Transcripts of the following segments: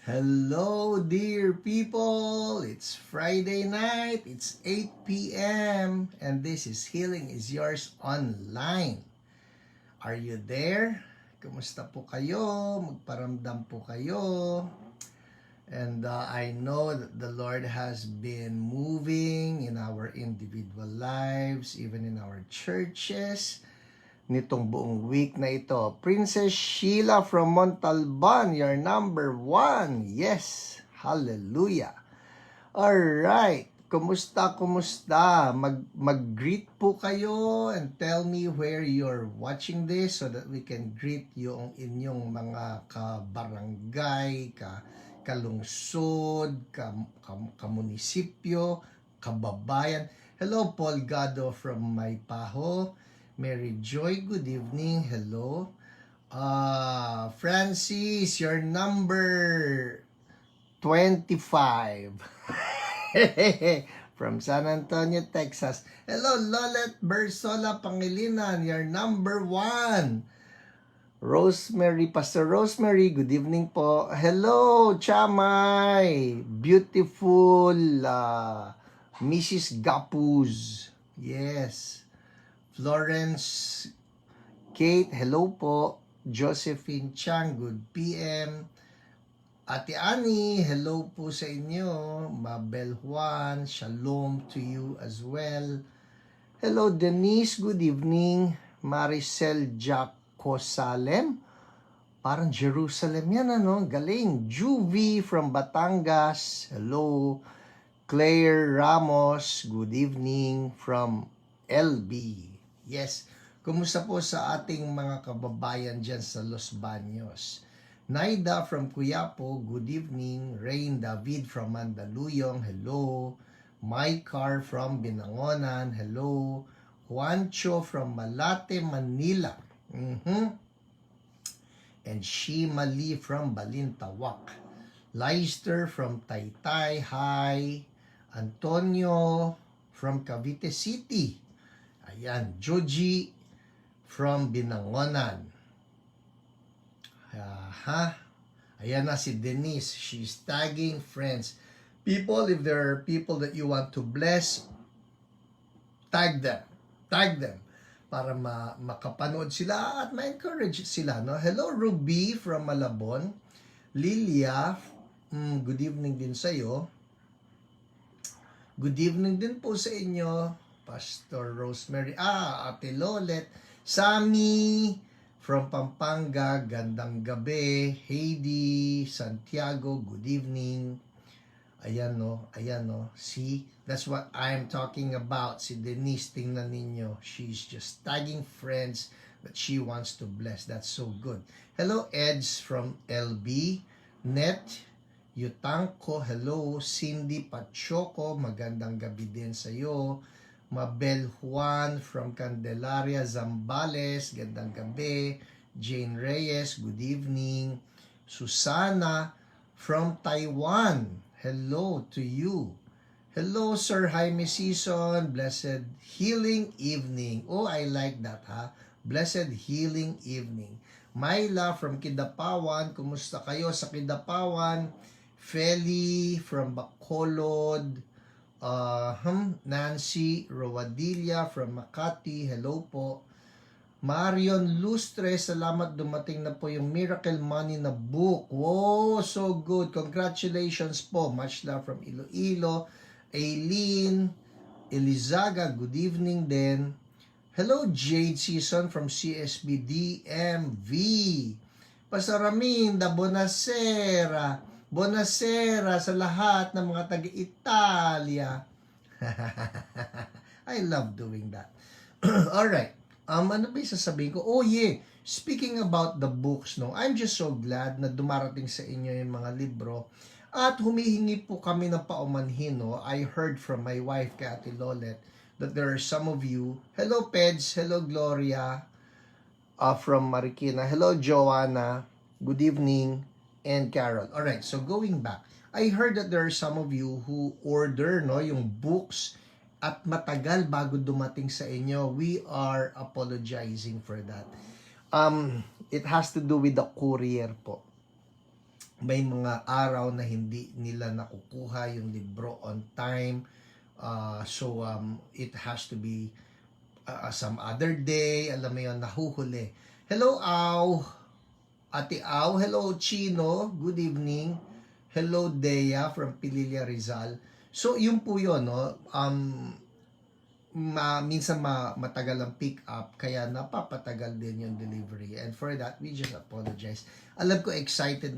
Hello, dear people! It's Friday night, it's 8 p.m., and this is Healing is Yours Online. Are you there? Kumusta po kayo? Magparamdam po kayo. And I know that the Lord has been moving in our individual lives, even in our churches, nitong buong week na ito. Princess Sheila from Montalban, you're number 1. Yes, hallelujah. Alright, kumusta? Mag-greet po kayo and tell me where you're watching this so that we can greet yung inyong mga kabarangay, kalungsod, kamunisipyo, kababayan. Hello, Paul Gado from Maypaho. Mary Joy, good evening. Hello. Francis, your number 25. From San Antonio, Texas. Hello, Lolet Bersola Pangilinan, your number 1. Rosemary, Pastor Rosemary, good evening po. Hello, Chamay. Beautiful Mrs. Gapuz. Yes. Florence Kate, hello po. Josephine Chang, good PM. Ate Annie, hello po sa inyo. Mabel Juan, shalom to you as well. Hello Denise, good evening. Maricel Jacosalem, parang Jerusalem yan ano, galing. Juvie from Batangas, hello. Claire Ramos, good evening from LB. Yes, kumusta po sa ating mga kababayan dyan sa Los Baños? Naida from Cuyapo, good evening. Rain David from Mandaluyong, hello. Mycar from Binangonan, hello. Juancho from Malate, Manila. And Shima Lee from Balintawak. Leister from Taytay, hi. Antonio from Cavite City. Ayan, Joji from Binangonan. Ayan na si Denise. She's tagging friends. People, if there are people that you want to bless, tag them. Tag them. Para makapanood sila at ma-encourage sila. No? Hello, Ruby from Malabon. Lilia, good evening din sa'yo. Good evening din po sa inyo. Pastor Rosemary, Ate Lolet, Sammy from Pampanga, gandang gabi. Heidi, Santiago, good evening. Ayan no. See, that's what I'm talking about. Si Denise, tingnan ninyo. She's just tagging friends that she wants to bless. That's so good. Hello, Eds from LB. Net Yutanko, hello. Cindy Pachoco, magandang gabi din sa'yo. Mabel Juan from Candelaria, Zambales, gandang gabi. Jane Reyes, good evening. Susana from Taiwan, hello to you. Hello, Sir Jaime Season, blessed healing evening. Oh, I like that, ha? Blessed healing evening. Myla from Kidapawan, kumusta kayo sa Kidapawan? Feli from Bacolod, Nancy Rowadilla from Makati, hello po. Marion Lustre, salamat, dumating na po yung Miracle Money na book. Wow, so good. Congratulations po. Much love from Iloilo. Aileen Elizaga, good evening din. Hello, Jade Season from CSB DMV. Pasaraminda, buonasera. Buonasera sa lahat ng mga taga-Italia. I love doing that. Alright. Ano ba yung sasabihin ko? Oh yeah, speaking about the books, no, I'm just so glad na dumarating sa inyo yung mga libro. At humihingi po kami ng paumanhin, no. I heard from my wife, Ate Lolet, that there are some of you. Hello, Peds. Hello, Gloria. From Marikina. Hello, Joanna. Good evening. And Carol. Alright, so going back, I heard that there are some of you who order, no, yung books at matagal bago dumating sa inyo. We are apologizing for that. It has to do with the courier po. may mga araw na hindi nila nakukuha yung libro on time. So it has to be some other day, alam mo yun, nahuhuli. Hello, Aw. Ate Aw. Hello, Chino. Good evening. Hello, Dea from Pililla, Rizal. So, yun po yun, no? Minsan matagal ang pick up, kaya napapatagal din yung delivery. And for that, we just apologize. Alam ko, excited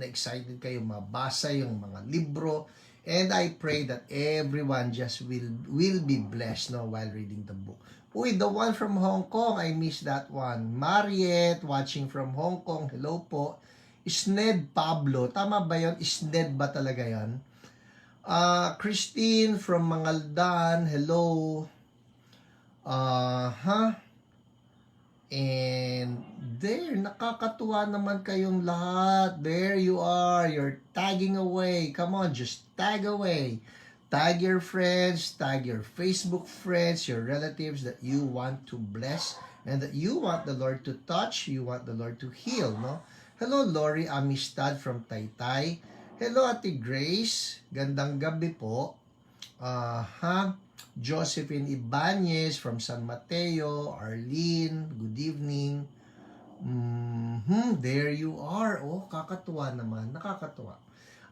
kayo mabasa yung mga libro. And I pray that everyone just will be blessed, no, while reading the book. Uy, the one from Hong Kong, I missed that one. Mariette, watching from Hong Kong, hello po. Isned Pablo, tama ba yun? Isned ba talaga yan? Christine from Mangaldan, hello. And there, nakakatuwa naman kayong lahat. There you are, you're tagging away. Come on, just tag away. Tag your friends, tag your Facebook friends, your relatives that you want to bless and that you want the Lord to touch, you want the Lord to heal, no? Hello, Lori Amistad from Taytay. Hello, Ate Grace. Gandang gabi po. Josephine Ibanez from San Mateo. Arlene, good evening. There you are. Oh, kakatuwa naman. Nakakatuwa.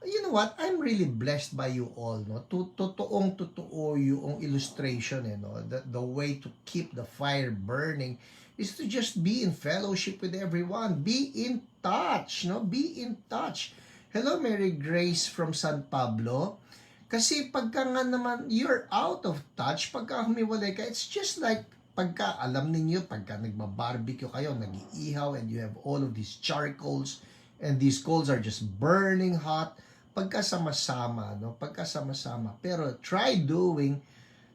You know what? I'm really blessed by you all, no? Totoong-totoo yung illustration, no? The way to keep the fire burning is to just be in fellowship with everyone. Be in touch, no? Be in touch. Hello, Mary Grace from San Pablo. Kasi pagka nga naman, you're out of touch, pagka humiwalay ka, it's just like, pagka, alam ninyo, pagka nagbabarbecue kayo, nag-iihaw, and you have all of these charcoals, and these coals are just burning hot, pagkasama-sama, no? Pagkasama-sama. Pero try doing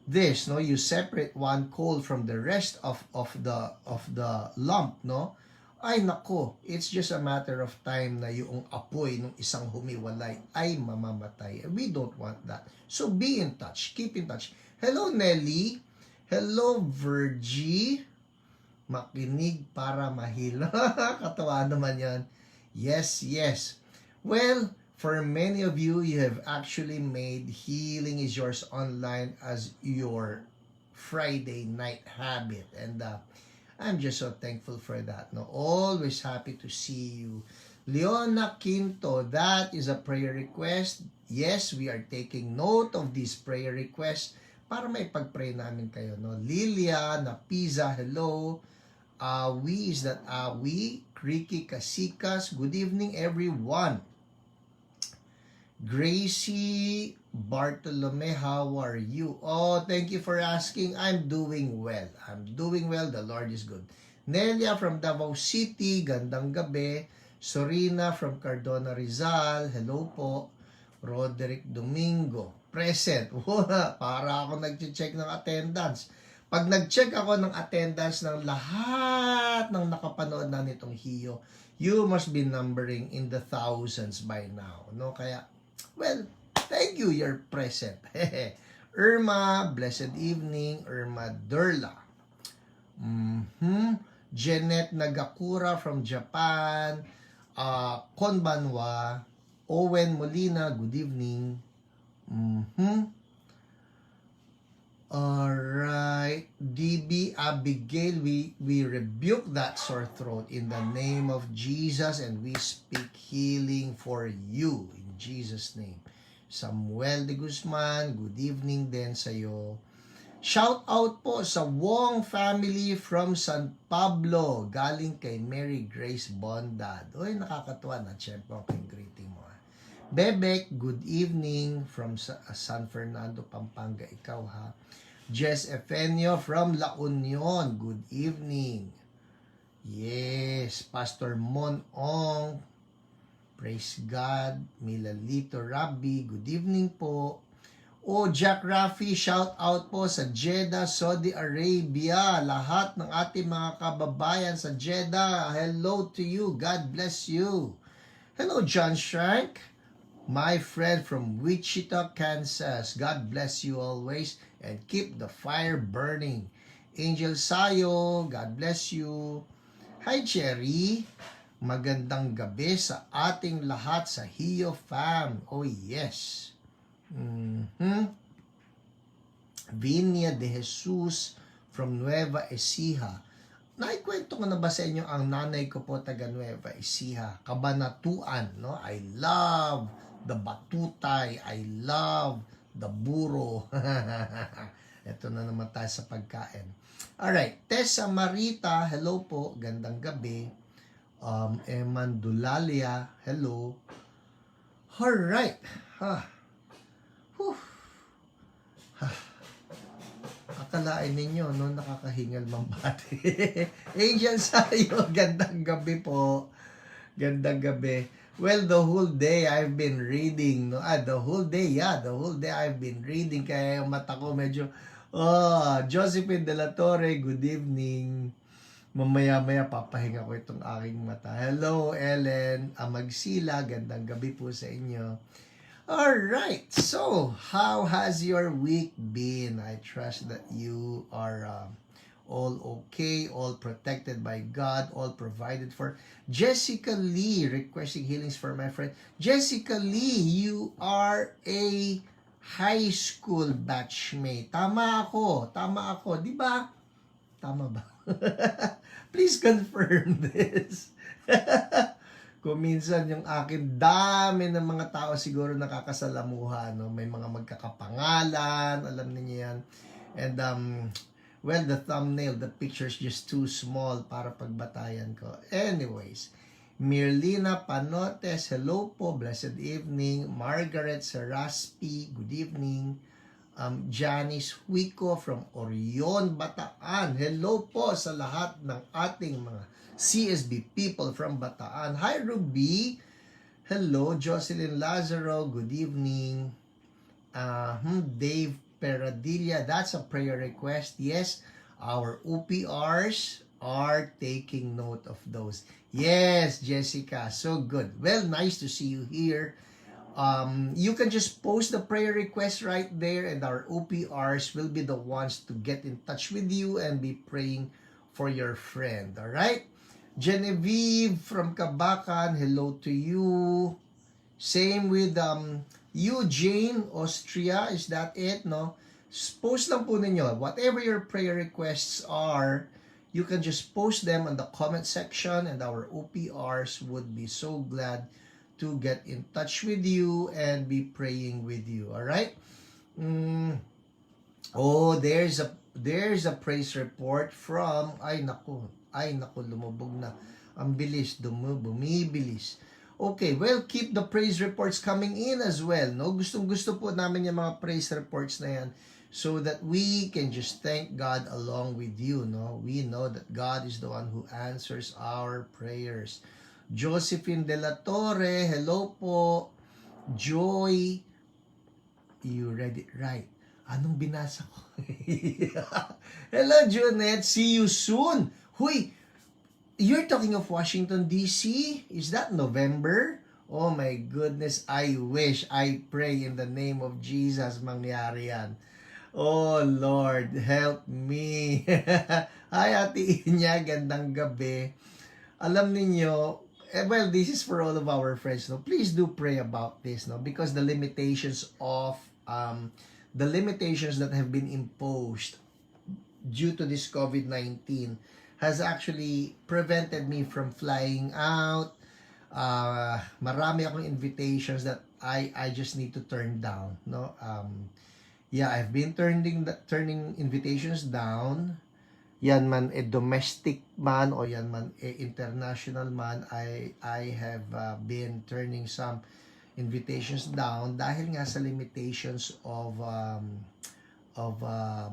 this, no? You separate one coal from the rest of the lump, no? Ay nako, it's just a matter of time na yung apoy ng isang humiwalay ay mamamatay. We don't want that. So be in touch, keep in touch. Hello Nelly, hello Virgie, makinig para mahilo. Katawa naman yan. Yes, yes. Well, for many of you, you have actually made Healing is Yours online as your Friday night habit. And I'm just so thankful for that. No, always happy to see you. Leona Quinto, that is a prayer request. Yes, we are taking note of this prayer request para may pag-pray namin kayo. No? Lilia Napiza, hello. Awi, is that Awi? Ricky Casikas, good evening everyone. Gracie Bartolome, how are you? Oh, thank you for asking. I'm doing well. I'm doing well. The Lord is good. Nelia from Davao City, gandang gabi. Sorina from Cardona, Rizal, hello po. Roderick Domingo, present. Para ako nag-check ng attendance. Pag nag-check ako ng attendance ng lahat ng nakapanood na nitong Hiyo, you must be numbering in the thousands by now. No? Kaya, well, thank you, you're present. Irma, blessed evening. Irma Durla. Jeanette Nagakura from Japan. Konbanwa. Owen Molina, good evening. Alright. DB Abigail, we rebuke that sore throat in the name of Jesus and we speak healing for you in Jesus' name. Samuel de Guzman, good evening din sa'yo. Shout out po sa Wong family from San Pablo, galing kay Mary Grace Bondad. Uy, nakakatuwa na, siyempre ang greeting mo. Bebek, good evening from San Fernando, Pampanga, ikaw ha. Jess Efenio from La Union, good evening. Yes, Pastor Mon Ong, praise God. Milalito Rabbi, good evening po. O Jack Rafi, shout out po sa Jeddah, Saudi Arabia. Lahat ng ating mga kababayan sa Jeddah, hello to you. God bless you. Hello John Shank, my friend from Wichita, Kansas. God bless you always and keep the fire burning. Angel Sayo, God bless you. Hi Cherry. Magandang gabi sa ating lahat sa Hio Fam. Oh yes. Vinia de Jesus from Nueva Ecija. Naikwento ko na ba sa inyo ang nanay ko po taga Nueva Ecija, Kabanatuan, no? I love the batutay, I love the buro. Ito na naman tayo sa pagkain. Alright, Tessa Marita, hello po, gandang gabi. Emandulalia, hello. Alright. Akalain ninyo, no, nakakahingal mambati. Angel Sayo, gandang gabi po. Gandang gabi. Well, the whole day I've been reading, no? The whole day I've been reading. Kaya yung mata ko medyo, Josephine De La Torre, good evening. Mamaya-maya papahinga ko itong aking mata. Hello, Ellen Amagsila, gandang gabi po sa inyo. Alright, so how has your week been? I trust that you are all okay, all protected by God, all provided for. Jessica Lee, requesting healings for my friend. Jessica Lee, you are a high school batchmate. Tama ako, di ba? Tama ba? Please confirm this. Kung minsan yung akin, dami ng mga tao siguro nakakasalamuha, no? May mga magkakapangalan, alam niyo yan. And, well, the thumbnail, the picture's just too small para pagbatayan ko. Anyways, Mirlina Panotes, hello po, blessed evening. Margaret Saraspi, good evening. Janice Huico from Orion, Bataan. Hello po sa lahat ng ating mga CSB people from Bataan. Hi, Ruby. Hello, Jocelyn Lazaro. Good evening. Dave Peradilla. That's a prayer request. Yes, our OPRs are taking note of those. Yes, Jessica. So good. Well, nice to see you here. You can just post the prayer request right there and our OPRs will be the ones to get in touch with you and be praying for your friend. All right? Genevieve from Kabakan, hello to you. Same with you, Jane, Austria. Is that it? No? Post lang po ninyo. Whatever your prayer requests are, you can just post them on the comment section and our OPRs would be so glad to get in touch with you and be praying with you. All right? Oh, there's a praise report from ay naku, lumubog na. Ang bilis, bumibilis. Okay, well, keep the praise reports coming in as well, no? Gustong-gusto po namin yung mga praise reports na yan so that we can just thank God along with you, no? We know that God is the one who answers our prayers. Josephine De La Torre, hello po. Joy, you read it right. Anong binasa ko? Hello, Junette. See you soon. Huy, you're talking of Washington, D.C.? Is that November? Oh my goodness, I wish, I pray in the name of Jesus mangyari yan. Oh Lord, help me. Hi, Ate Inya, gandang gabi. Alam niyo, well, this is for all of our friends, no? Please do pray about this, no? Because the limitations that have been imposed due to this COVID-19 has actually prevented me from flying out. Marami akong invitations that I just need to turn down, no? Yeah, I've been turning invitations down. Yan man domestic man o yan man international man, I have been turning some invitations down dahil nga sa limitations of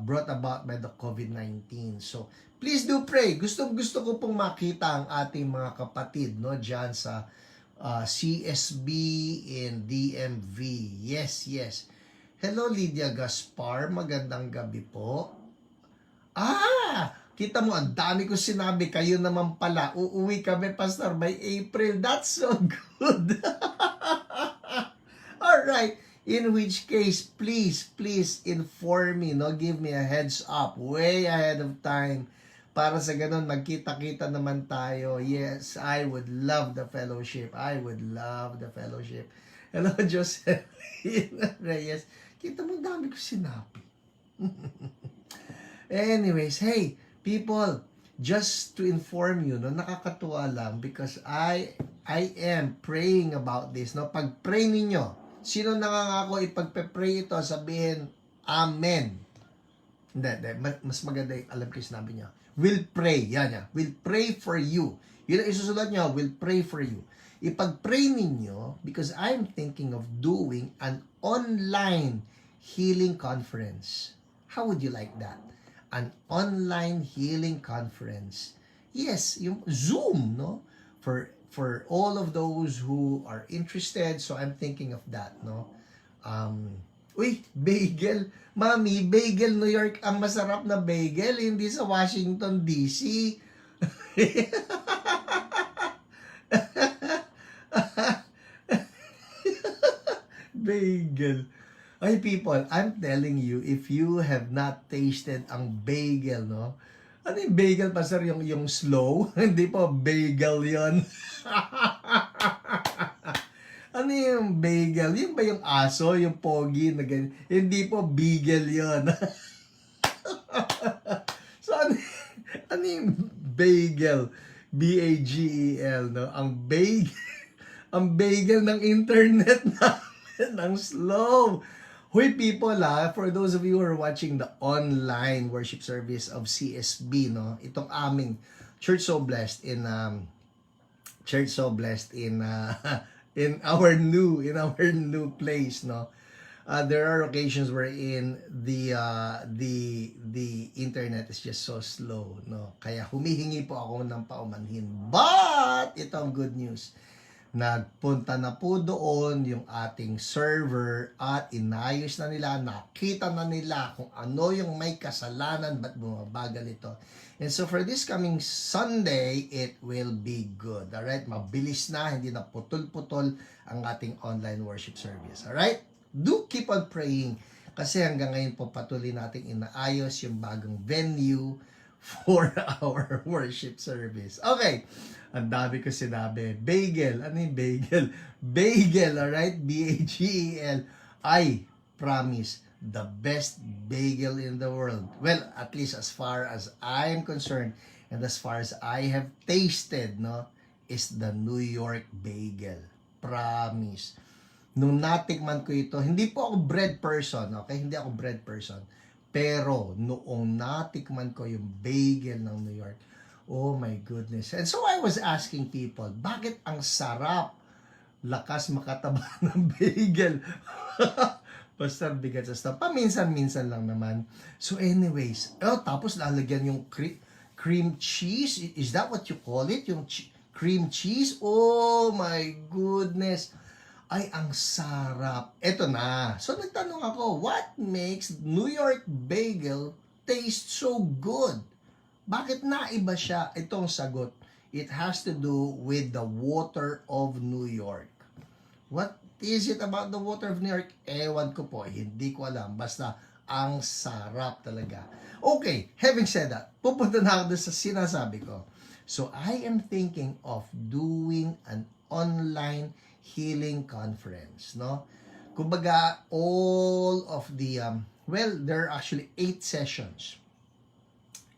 brought about by the COVID-19. So, please do pray. Gusto ko pong makita ang ating mga kapatid, no, diyan sa CSB in DMV. Yes. Hello, Lydia Gaspar. Magandang gabi po. Kita mo, ang dami ko sinabi. Kayo naman pala. Uuwi kami, Pastor, by April. That's so good. Alright. In which case, please inform me, no? Give me a heads up way ahead of time Para sa ganun, magkita-kita naman tayo. Yes, I would love the fellowship. I would love the fellowship. Hello, Joseph Reyes. Kita mo, dami ko sinabi. Anyways, hey, people, just to inform you, no, nakakatuwa lang because I am praying about this. No? Pag-pray ninyo, sino nangangako ipagpe-pray ito, sabihin, Amen. Hindi. Mas maganda yung alam ko yung sinabi niya. Will pray. Yan. Will pray for you. Yun ang isusulat niya, will pray for you. Ipag-pray ninyo because I'm thinking of doing an online healing conference. How would you like that? An online healing conference. Yes, yung Zoom, no? For all of those who are interested, so I'm thinking of that, no? Uy, bagel. Mami, bagel New York ang masarap na bagel, hindi sa Washington DC. Bagel. Ay, people, I'm telling you, if you have not tasted ang bagel, no? Ano yung bagel, pastor? Yung slow? Hindi po, bagel yon. Ano yung bagel? Yung ba yung aso? Yung pogi na ganyan? Hindi po, beagle yun. So, ano yung bagel? B-A-G-E-L, no? Ang bagel ng internet namin, ang slow. Huy, people, for those of you who are watching the online worship service of CSB, no? Itong aming Church So Blessed in in our new place, no. There are occasions wherein the internet is just so slow, no. Kaya humihingi po ako ng paumanhin. But ito ang good news. Nagpunta na po doon yung ating server at inayos na nila, nakita na nila kung ano yung may kasalanan, ba't bumabagal ito. And so for this coming Sunday, it will be good. Alright? Mabilis na, hindi na putol-putol ang ating online worship service. Alright? Do keep on praying kasi hanggang ngayon po patuloy nating inaayos yung bagong venue for our worship service. Okay. Ang dami ko sinabi. Bagel. Ano yung bagel? Bagel, alright? B-A-G-E-L. I promise the best bagel in the world. Well, at least as far as I'm concerned and as far as I have tasted, no, is the New York bagel. Promise. Nung natikman ko ito, hindi po ako bread person, okay? Hindi ako bread person. Pero, noong natikman ko yung bagel ng New York, oh my goodness. And so I was asking people, bakit ang sarap, lakas makataba ng bagel? Basta bigat sa stuff. Paminsan-minsan lang naman. So anyways, tapos lalagyan yung cream cheese. Is that what you call it? Yung cream cheese? Oh my goodness. Ay, ang sarap. Eto na. So nagtanong ako, what makes New York bagel taste so good? Bakit naiba siya? Itong sagot, it has to do with the water of New York. What is it about the water of New York? Ewan ko po, hindi ko alam. Basta, ang sarap talaga. Okay, having said that, pupunta na ako sa sinasabi ko. So, I am thinking of doing an online healing conference, no? Kumbaga, all of the, there are actually 8 sessions.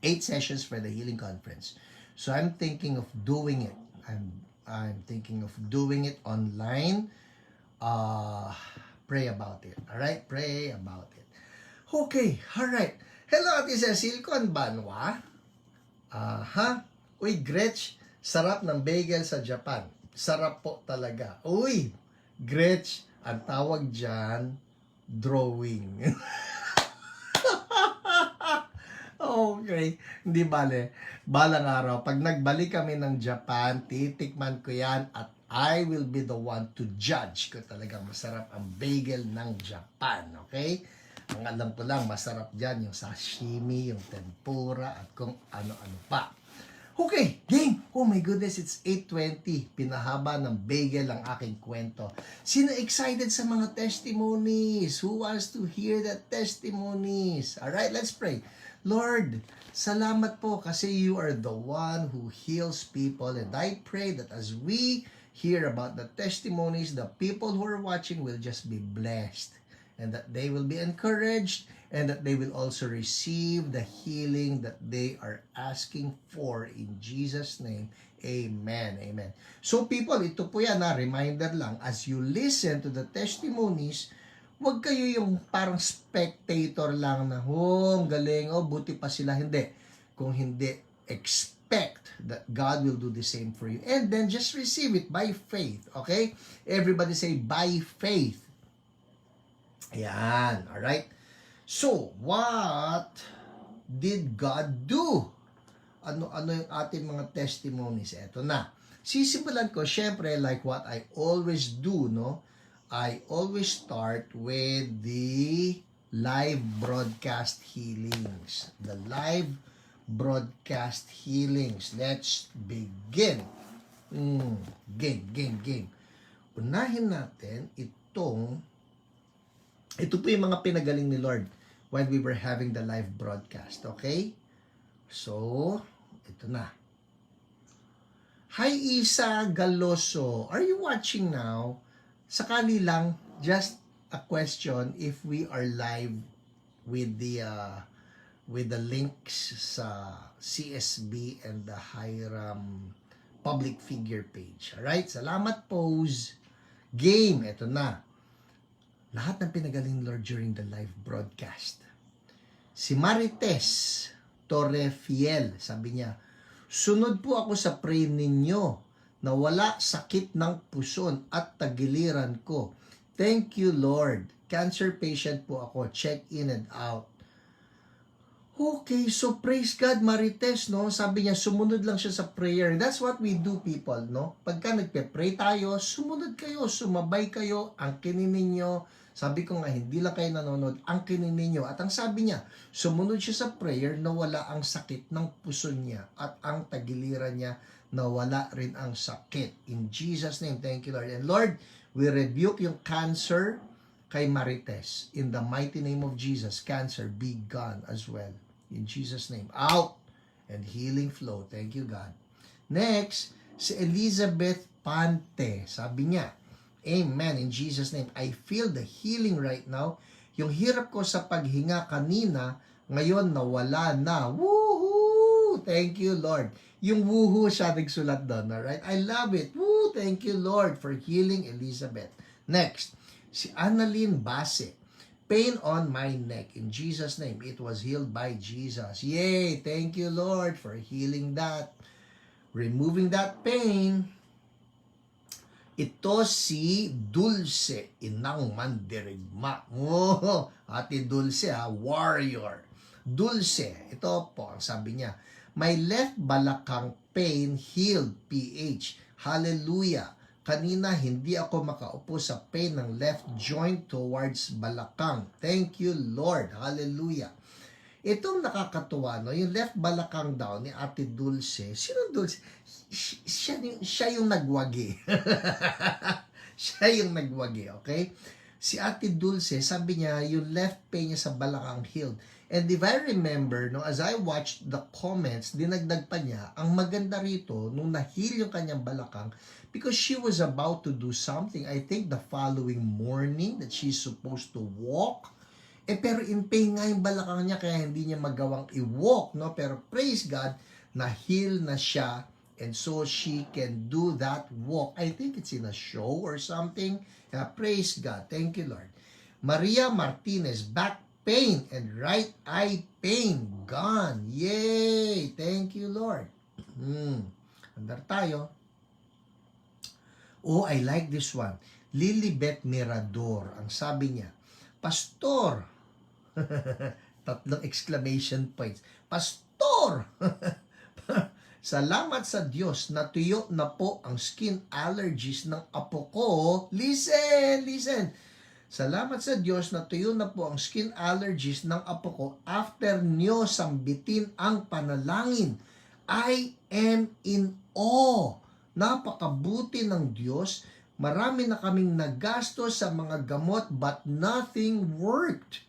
8 sessions for the healing conference. So I'm thinking of doing it. I'm thinking of doing it online. Pray about it. All right? Pray about it. Okay. All right. Hello, Ate Cecil Conbanwa. Uy, Gretch, sarap ng bagel sa Japan. Sarap po talaga. Uy, Gretch, ang tawag dyan, drawing. Okay, hindi bale. Balang araw, pag nagbalik kami ng Japan, titikman ko yan at I will be the one to judge kung talagang masarap ang bagel ng Japan. Okay? Ang alam ko lang, masarap dyan yung sashimi, yung tempura, at kung ano-ano pa. Okay, gang! Oh my goodness, it's 8:20. Pinahaba ng bagel ang aking kwento. Sino excited sa mga testimonies? Who wants to hear the testimonies? Alright, let's pray. Lord, salamat po kasi you are the one who heals people. And I pray that as we hear about the testimonies, the people who are watching will just be blessed. And that they will be encouraged. And that they will also receive the healing that they are asking for. In Jesus' name, amen. Amen. So people, ito po yan na reminder lang. As you listen to the testimonies, huwag kayo yung parang spectator lang na, ang galing, buti pa sila. Hindi. Kung hindi, expect that God will do the same for you. And then just receive it by faith. Okay? Everybody say, by faith. Ayan. Alright? So, what did God do? Ano yung ating mga testimonies? Eto na. Sisimulan ko, syempre, like what I always do, no? I always start with the live broadcast healings. The live broadcast healings. Let's begin. Game. Unahin natin ito po yung mga pinagaling ni Lord when we were having the live broadcast. Okay? So, ito na. Hi Isa Galoso. Are you watching now? Sakali lang, just a question if we are live with the links sa CSB and the Hiram public figure page. Alright? Salamat, Pose. Game. Ito na. Lahat ng pinagaling Lord during the live broadcast. Si Marites Torrefiel, sabi niya, sunod po ako sa pray ninyo na wala sakit ng puson at tagiliran ko. Thank you, Lord. Cancer patient po ako. Check in and out. Okay, so praise God, Marites, no? Sabi niya, sumunod lang siya sa prayer. That's what we do, people, no? Pagka nagpe-pray tayo, sumunod kayo, sumabay kayo, angkinin ninyo. Sabi ko nga, hindi lang kayo nanonood, angkinin ninyo. At ang sabi niya, sumunod siya sa prayer na wala ang sakit ng puson niya at ang tagiliran niya na wala rin ang sakit. In Jesus' name, thank you, Lord. And Lord, we rebuke yung cancer kay Marites. In the mighty name of Jesus, cancer be gone as well. In Jesus' name, out and healing flow. Thank you, God. Next, si Elizabeth Pante. Sabi niya, amen, in Jesus' name, I feel the healing right now. Yung hirap ko sa paghinga kanina, ngayon nawala na. Woohoo! Thank you, Lord. Yung woohoo siya nagsulat doon, alright? I love it. Woo! Thank you, Lord, for healing Elizabeth. Next, si Annalyn Base. Pain on my neck. In Jesus' name, it was healed by Jesus. Yay! Thank you, Lord, for healing that. Removing that pain. Ito si Dulce, inang mandirigma. Oh, Ate Dulce, warrior. Dulce, ito po, ang sabi niya, my left balakang pain healed, PH. Hallelujah. Kanina, hindi ako makaupo sa pain ng left joint towards balakang. Thank you, Lord. Hallelujah. Itong nakakatuwa, no? Yung left balakang daw ni Ate Dulce. Sino Dulce? Siya yung nagwagi. Siya yung nagwagi, okay? Si Ate Dulce, sabi niya, yung left pain niya sa balakang healed. And if I remember, no, as I watched the comments, dinagdag pa niya, ang maganda rito, nung na-heal yung kanyang balakang, because she was about to do something, I think the following morning that she's supposed to walk, pero in pain nga yung balakang niya, kaya hindi niya magawang i-walk, no? Pero praise God, na-heal na siya, and so she can do that walk. I think it's in a show or something. Praise God. Thank you, Lord. Maria Martinez, back pain and right eye pain gone. Yay! Thank you, Lord. Andar tayo. Oh, I like this one. Lilibet Mirador. Ang sabi niya, Pastor! Tatlong exclamation points. Pastor! Salamat sa Diyos, natuyo na po ang skin allergies ng apo ko. Listen! Salamat sa Diyos, natuyo na po ang skin allergies ng apo ko after nyo sambitin ang panalangin. I am in awe. Napakabuti ng Diyos. Marami na kaming nagasto sa mga gamot but nothing worked.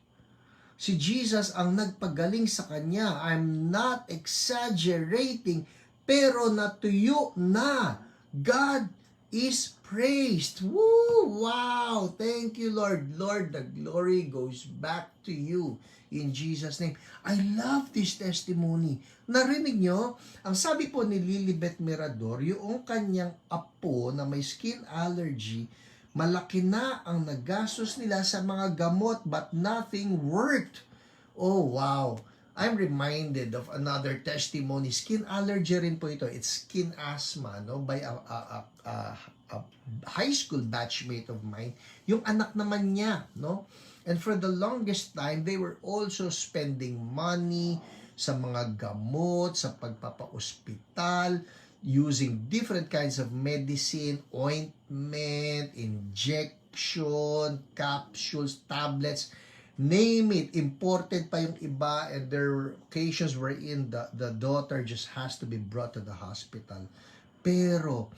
Si Jesus ang nagpagaling sa kanya. I'm not exaggerating, pero natuyo na. God is praised. Woo! Wow! Thank you, Lord. Lord, the glory goes back to you in Jesus' name. I love this testimony. Narinig nyo? Ang sabi po ni Lilibet Mirador, yung kanyang apo na may skin allergy, malaki na ang nagastos nila sa mga gamot but nothing worked. Oh, wow. I'm reminded of another testimony. Skin allergy rin po ito. It's skin asthma, no? By a high school batchmate of mine. Yung anak naman niya, no? And for the longest time, they were also spending money sa mga gamot, sa pagpapa-ospital, using different kinds of medicine, ointment, injection, capsules, tablets, name it, imported pa yung iba, and there were occasions wherein the daughter just has to be brought to the hospital. Pero,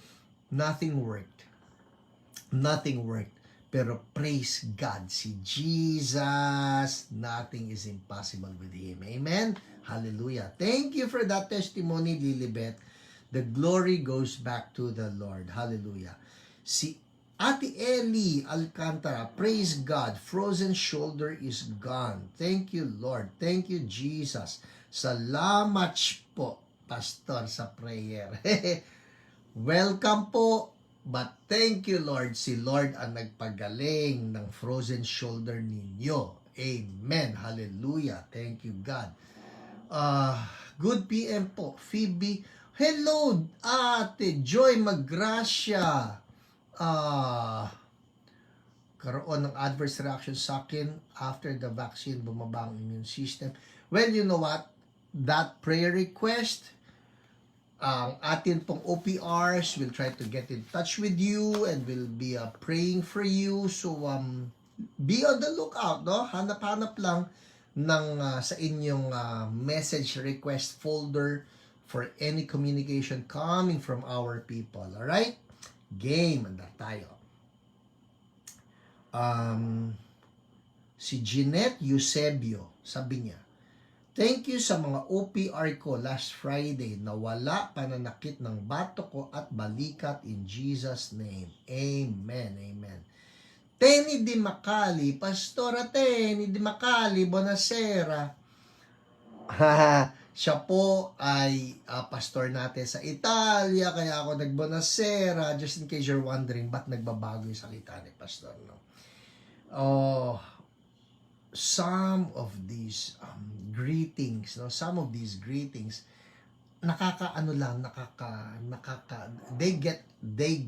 nothing worked. Nothing worked. Pero praise God, si Jesus, nothing is impossible with Him. Amen? Hallelujah. Thank you for that testimony, Lilibet. The glory goes back to the Lord. Hallelujah. Si Ate Ellie Alcantara, praise God, frozen shoulder is gone. Thank you, Lord. Thank you, Jesus. Salamat po, Pastor, sa prayer. Welcome po, but thank you, Lord. Si Lord ang nagpagaling ng frozen shoulder ninyo. Amen. Hallelujah. Thank you, God. Good PM po, Phoebe. Hello, Ate Joy Magracia. Karoon ng adverse reaction sa akin after the vaccine, bumaba ang immune system. Well, you know what? That prayer request, ang atin pong OPRs will try to get in touch with you and will be praying for you. So, be on the lookout, no? Hanap-hanap lang ng sa inyong message request folder for any communication coming from our people. Alright? Game, anda tayo. Si Jeanette Eusebio, sabi niya, thank you sa mga OPR ko last Friday na wala pananakit ng bato ko at balikat in Jesus' name. Amen, amen. Tenny Di Macali, Pastora Tenny Di Macali, buonasera. Siya po ay pastor natin sa Italia, kaya ako nag-buonasera, just in case you're wondering, ba't nagbabago yung salita ni Pastor, no? Some of these greetings, no? Some of these greetings, they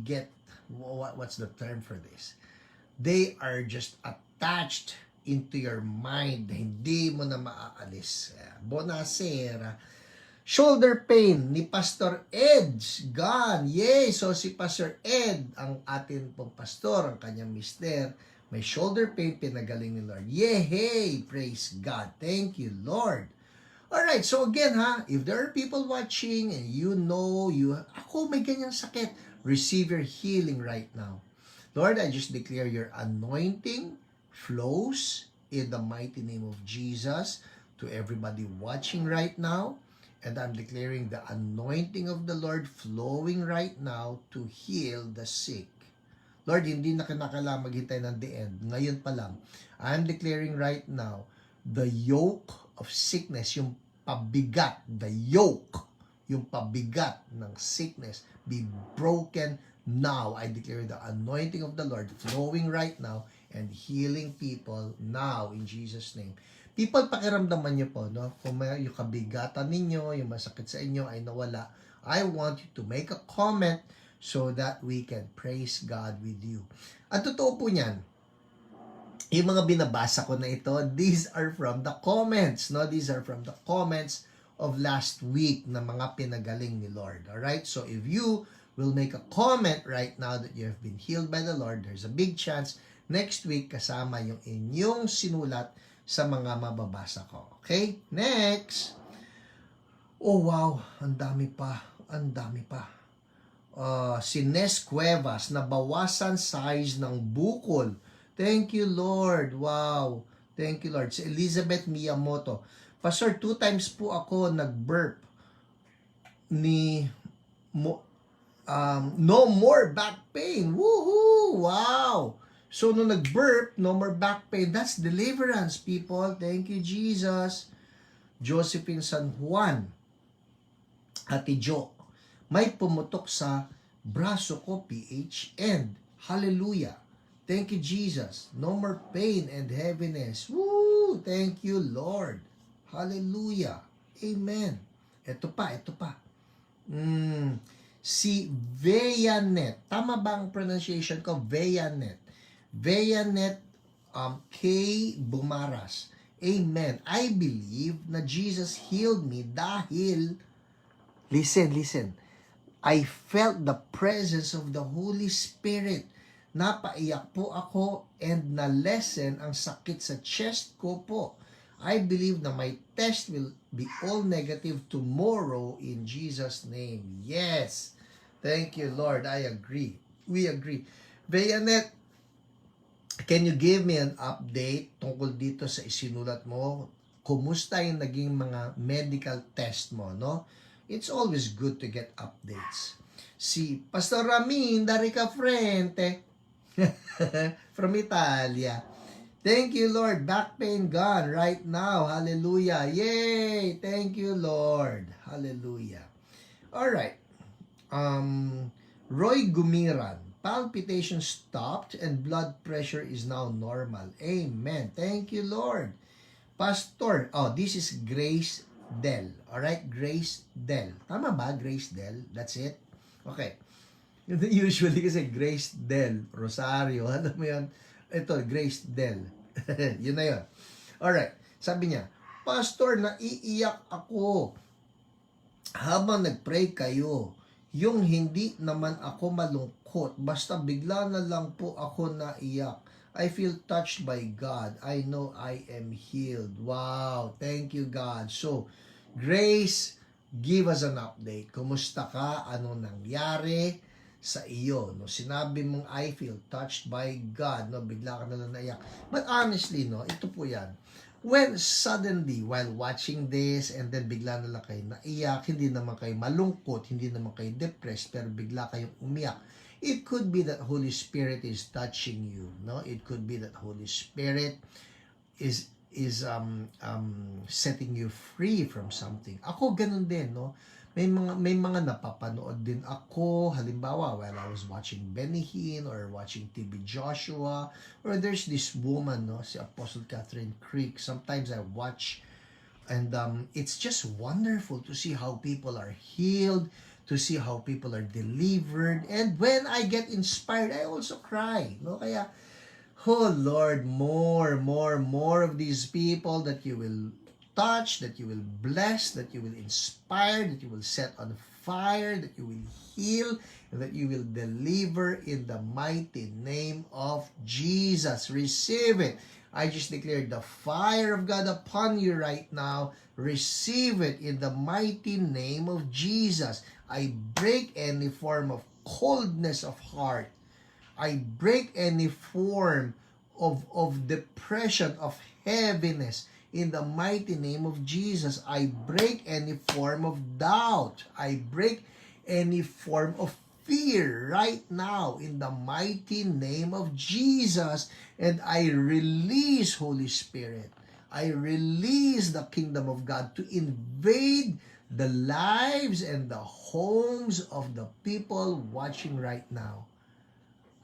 get, what's the term for this? They are just attached into your mind, hindi mo na maaalis. Bonasera. Shoulder pain ni Pastor Ed, gone. Yay! So si Pastor Ed, ang atin pong pastor, ang kanyang mister, may shoulder pain, pinagaling ni Lord. Yay! Praise God. Thank you, Lord. Alright, so again if there are people watching and you know, ako may ganyang sakit, receive your healing right now. Lord, I just declare your anointing flows in the mighty name of Jesus to everybody watching right now. And I'm declaring the anointing of the Lord flowing right now to heal the sick. Lord, hindi na kinakailangan maghintay ng the end. Ngayon pa lang, I'm declaring right now, the yoke of sickness, yung pabigat, the yoke, yung pabigat ng sickness, be broken now. I declare the anointing of the Lord flowing right now and healing people now in Jesus' name. People, pakiramdaman nyo po, no? Kung may yung kabigatan ninyo, yung masakit sa inyo ay nawala, I want you to make a comment so that we can praise God with you. At totoo po niyan, yung mga binabasa ko na ito, these are from the comments, no? These are from the comments of last week na mga pinagaling ni Lord. Alright? So if you will make a comment right now that you have been healed by the Lord, there's a big chance next week kasama yung inyong sinulat sa mga mababasa ko. Okay? Next! Oh wow, ang dami pa. Si Nes Cuevas, nabawasan size ng bukol. Thank you, Lord. Wow. Thank you, Lord. Si Elizabeth Miyamoto. Pastor, 2 times po ako nag-burp ni no more back pain. Woohoo! Wow! So, nung nag-burp, no more back pain. That's deliverance, people. Thank you, Jesus. Josephine San Juan. Ate Jo. May pumutok sa braso ko, PH. And, hallelujah. Thank you, Jesus. No more pain and heaviness. Woo! Thank you, Lord. Hallelujah. Amen. Ito pa. Si Veyanet. Tama ba ang pronunciation ko? Veyanet. Veyanet K. Bumaras. Amen. I believe na Jesus healed me dahil, listen, I felt the presence of the Holy Spirit. Napaiyak po ako and na-lessen ang sakit sa chest ko po. I believe na my test will be all negative tomorrow in Jesus' name. Yes. Thank you, Lord. I agree. We agree. Veyanet, can you give me an update tungkol dito sa isinulat mo? Kumusta yung naging mga medical test mo, no? It's always good to get updates. Si Pastor Ramin Darica Frente from Italia. Thank you, Lord. Back pain gone right now. Hallelujah. Yay! Thank you, Lord. Hallelujah. All right. Roy Gumiran. Palpitation stopped and blood pressure is now normal. Amen. Thank you, Lord. Pastor, this is Grace Del. Alright, Grace Del. Tama ba? Grace Del? That's it? Okay. Usually kasi Grace Del, Rosario, alam mo yun? Ito, Grace Del. Yun na yun. Alright. Sabi niya, Pastor, naiiyak ako habang nagpray kayo. Yung hindi naman ako malungkot, basta bigla na lang po ako naiyak. I feel touched by God. I know I am healed. Wow, thank you, God. So, Grace, give us an update. Kumusta ka? Ano nangyari sa iyo? No, sinabi mong I feel touched by God. No, bigla ka na lang naiyak. But honestly, no, ito po yan. When suddenly, while watching this, and then bigla na lang kayo naiyak, hindi naman kayo malungkot, hindi naman kayo depressed, pero bigla kayong umiyak, it could be that Holy Spirit is touching you, no? It could be that Holy Spirit is setting you free from something. Ako ganun din, no? May mga napapanood din ako, halimbawa while I was watching Benny Hinn or watching TB Joshua, or there's this woman, no, si Apostle Catherine Creek. Sometimes I watch and it's just wonderful to see how people are healed, to see how people are delivered, and when I get inspired, I also cry, no? Kaya, oh Lord, more of these people that you will touch, that you will bless, that you will inspire, that you will set on fire, that you will heal, and that you will deliver in the mighty name of Jesus. Receive it. I just declare the fire of God upon you right now. Receive it in the mighty name of Jesus. I break any form of coldness of heart. I break any form of depression, of heaviness. In the mighty name of Jesus, I break any form of doubt. I break any form of fear right now in the mighty name of Jesus. And I release, Holy Spirit, I release the kingdom of God to invade the lives and the homes of the people watching right now.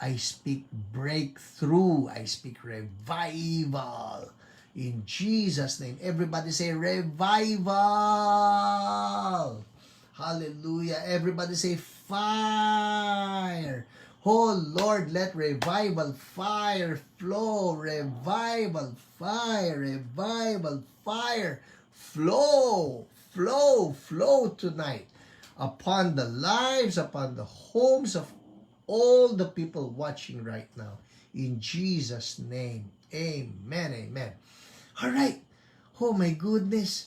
I speak breakthrough. I speak revival. In Jesus' name, everybody say revival. Hallelujah. Everybody say fire. Oh Lord, let revival fire flow. Revival fire. Revival fire flow. Flow tonight upon the lives, upon the homes of all the people watching right now. In Jesus' name, amen, amen. Alright. Oh my goodness.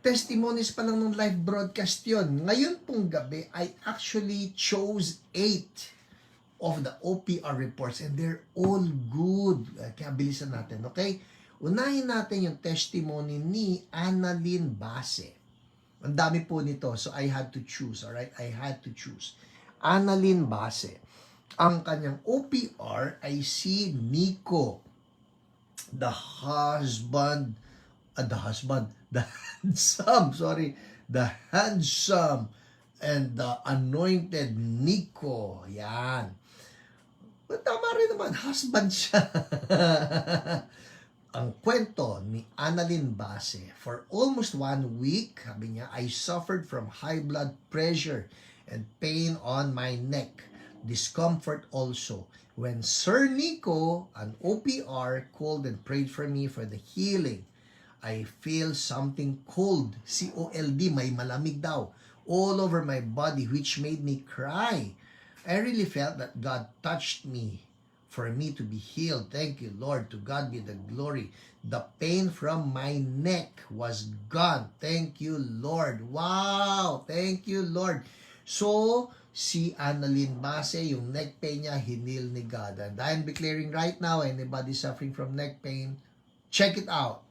Testimonies pa lang ng live broadcast yon. Ngayon pong gabi, I actually chose 8 of the OPR reports and they're all good. Kaya bilisan natin, okay? Unahin natin yung testimony ni Annalyn Base. Ang dami po nito, so I had to choose, alright? I had to choose. Annalyn Base. Ang kanyang OPR ay si Nico, the handsome and the anointed Nico. Yan. Tama rin naman, husband siya. Ang kwento ni Annalyn Base, for almost 1 week, sabi niya, I suffered from high blood pressure and pain on my neck. Discomfort also. When Sir Nico, an OPR, called and prayed for me for the healing, I feel something cold, C-O-L-D, may malamig daw, all over my body, which made me cry. I really felt that God touched me for me to be healed. Thank you, Lord. To God be the glory. The pain from my neck was gone. Thank you, Lord. Wow! Thank you, Lord. So, si Annalyn Base, yung neck pain niya, hinil ni God. And I'm declaring right now, anybody suffering from neck pain, check it out.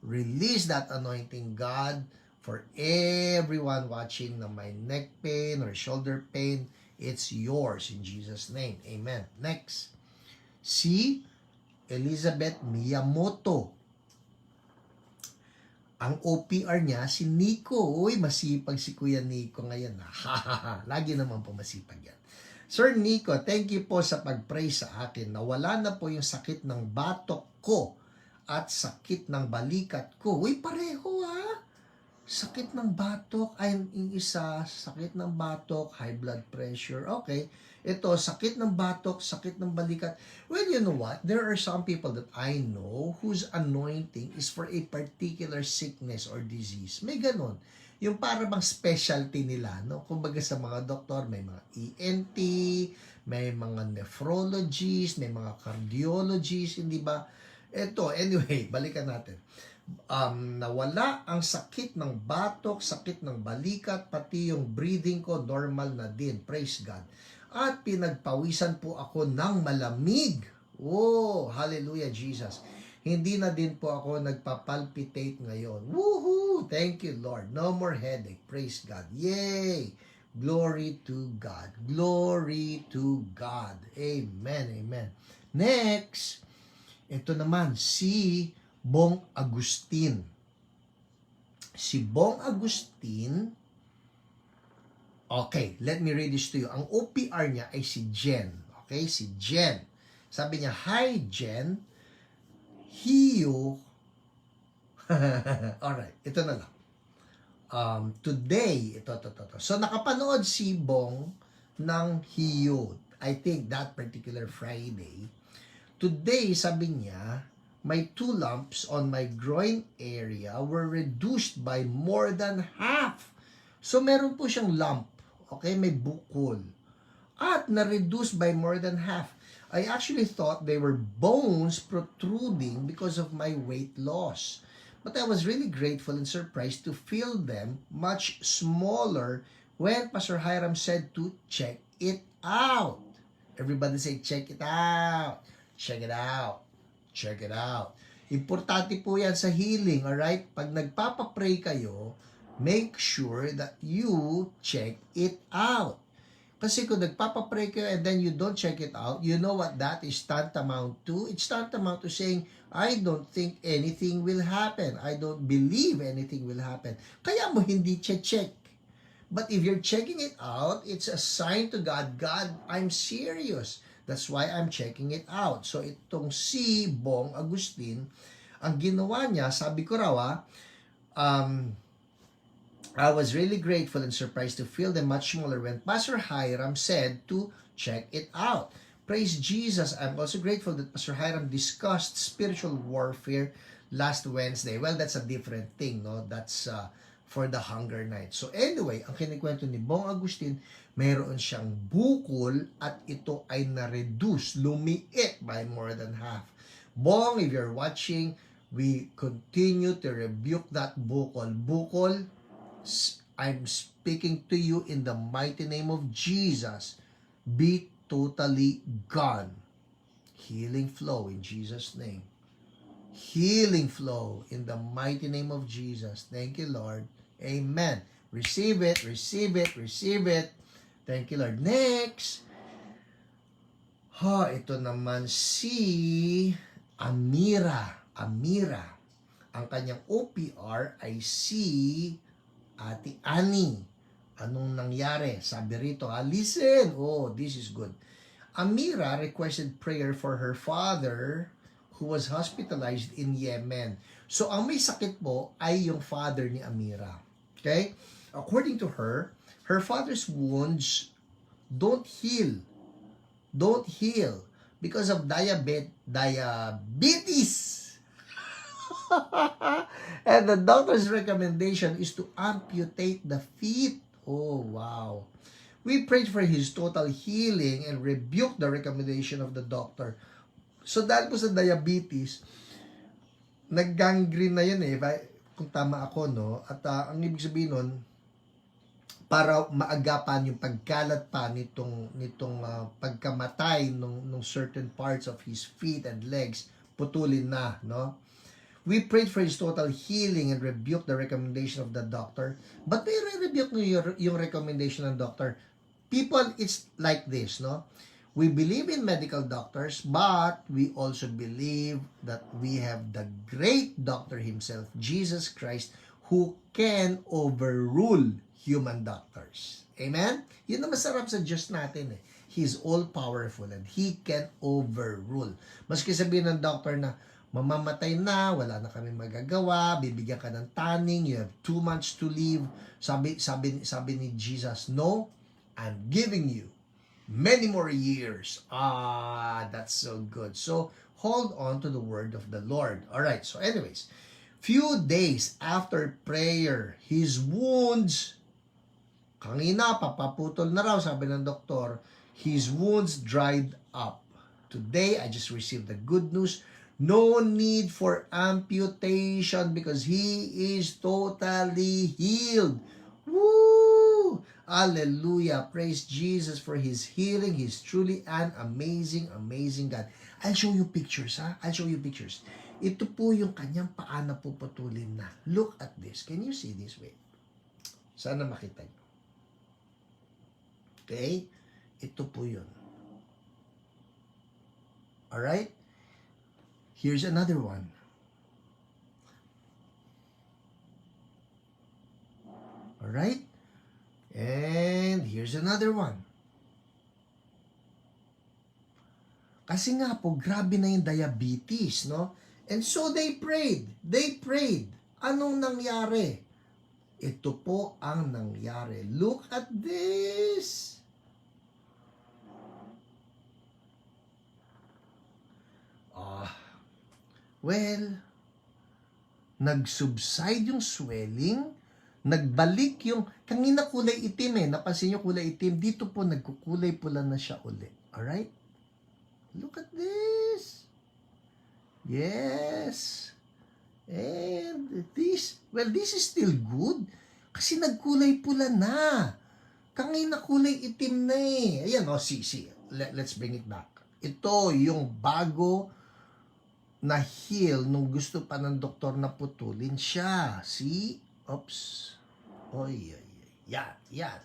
Release that anointing, God, for everyone watching na may neck pain or shoulder pain. It's yours in Jesus' name. Amen. Next. Si Elizabeth Miyamoto. Ang OPR niya, si Nico. Uy, masipag si Kuya Nico ngayon. Lagi naman po masipag yan. Sir Nico, thank you po sa pag-pray sa akin. Nawala na po yung sakit ng batok ko at sakit ng balikat ko. Uy, pareho ha. Sakit ng batok, ay yung isa, sakit ng batok, high blood pressure. Okay. Ito, sakit ng batok, sakit ng balikat. Well, you know what? There are some people that I know whose anointing is for a particular sickness or disease. May ganun. Yung para bang specialty nila, no? Kumbaga sa mga doktor, may mga ENT, may mga nephrologists, may mga cardiologists, hindi ba? Ito, anyway, balikan natin. Nawala ang sakit ng batok, sakit ng balikat, pati yung breathing ko normal na din. Praise God. At pinagpawisan po ako ng malamig. Oh, hallelujah Jesus. Hindi na din po ako nagpapalpitate ngayon. Woohoo! Thank you Lord. No more headache. Praise God. Yay! Glory to God. Glory to God. Amen. Amen. Next, ito naman si Bong Agustin. Si Bong Agustin, okay, let me read this to you. Ang OPR niya ay si Jen. Okay, si Jen. Sabi niya, hi Jen, Hiyo. Alright, ito na lang. Today, ito. So, nakapanood si Bong ng Hiyo. I think that particular Friday. Today, sabi niya, my 2 lumps on my groin area were reduced by more than half. So, meron po siyang lump. Okay, may bukol. At na-reduce by more than half. I actually thought they were bones protruding because of my weight loss. But I was really grateful and surprised to feel them much smaller when Pastor Hiram said to check it out. Everybody say, check it out. Check it out. Check it out. Importante po yan sa healing, alright? Pag nagpapapray kayo, make sure that you check it out. Kasi kung nagpapapray kayo and then you don't check it out, you know what that is tantamount to? It's tantamount to saying, I don't think anything will happen. I don't believe anything will happen. Kaya mo hindi check. But if you're checking it out, it's a sign to God, God, I'm serious. That's why I'm checking it out. So itong si Bong Agustin, ang ginawa niya, sabi ko raw I was really grateful and surprised to feel them much smaller when Pastor Hiram said to check it out. Praise Jesus. I'm also grateful that Pastor Hiram discussed spiritual warfare last Wednesday. Well, that's a different thing, no? That's for the hunger night. So anyway, ang kinikwento ni Bong Agustin, mayroon siyang bukol at ito ay na-reduce, lumiit by more than half. Bong, if you're watching, we continue to rebuke that bukol. Bukol, I'm speaking to you in the mighty name of Jesus. Be totally gone. Healing flow in Jesus' name. healing flow in the mighty name of Jesus. Thank you, Lord. Amen. Receive it, receive it, receive it. Thank you, Lord. Next. Ito naman si Amira. Ang kanyang OPR ay si Ate Annie. Anong nangyari? Sabi rito, listen. Oh, this is good. Amira requested prayer for her father who was hospitalized in Yemen. So, ang may sakit po ay yung father ni Amira. Okay? According to her, her father's wounds don't heal because of diabetes. And the doctor's recommendation is to amputate the feet. Oh, wow. We prayed for his total healing and rebuked the recommendation of the doctor. So, dahil po sa diabetes, nag-gangrene na yun kung tama ako, no? At ang ibig sabihin nun, para maagapan yung pagkalat pa nitong pagkamatay nung certain parts of his feet and legs, putulin na, no? We prayed for his total healing and rebuked the recommendation of the doctor. But may rebuke yung recommendation ng doctor. People, it's like this, no? We believe in medical doctors, but we also believe that we have the great doctor himself, Jesus Christ, who can overrule human doctors. Amen? Yun na masarap sa Diyos natin He's all-powerful and He can overrule. Maski sabihin ng doctor na, mamamatay na, wala na kami magagawa, bibigyan ka ng tanning, you have 2 months to live. Sabi ni Jesus, no, I'm giving you many more years. That's so good. So, hold on to the word of the Lord. Alright, so anyways, few days after prayer, his wounds, kanina, papaputol na raw, sabi ng doktor, his wounds dried up. Today, I just received the good news. No need for amputation because he is totally healed. Woo! Hallelujah. Praise Jesus for his healing. He's truly an amazing, amazing God. I'll show you pictures, I'll show you pictures. Ito po yung kanyang paa na puputulin na. Look at this. Can you see this? Wait. Sana makita nyo. Okay? Ito po yun. Alright? Here's another one. Alright? And here's another one. Kasi nga po, grabe na yung diabetes, no? And so they prayed. Anong nangyari? Ito po ang nangyari. Look at this. Well, nag-subside yung swelling, nagbalik yung, kanina kulay itim napansin nyo kulay itim, dito po nagkukulay pula na siya ulit. Alright? Look at this. Yes. And this is still good. Kasi nagkulay pula na. Kanina kulay itim na Ayan, see. Let's bring it back. Ito yung bago na heal nung gusto pa ng doktor na putulin siya. See? Oops. Yan.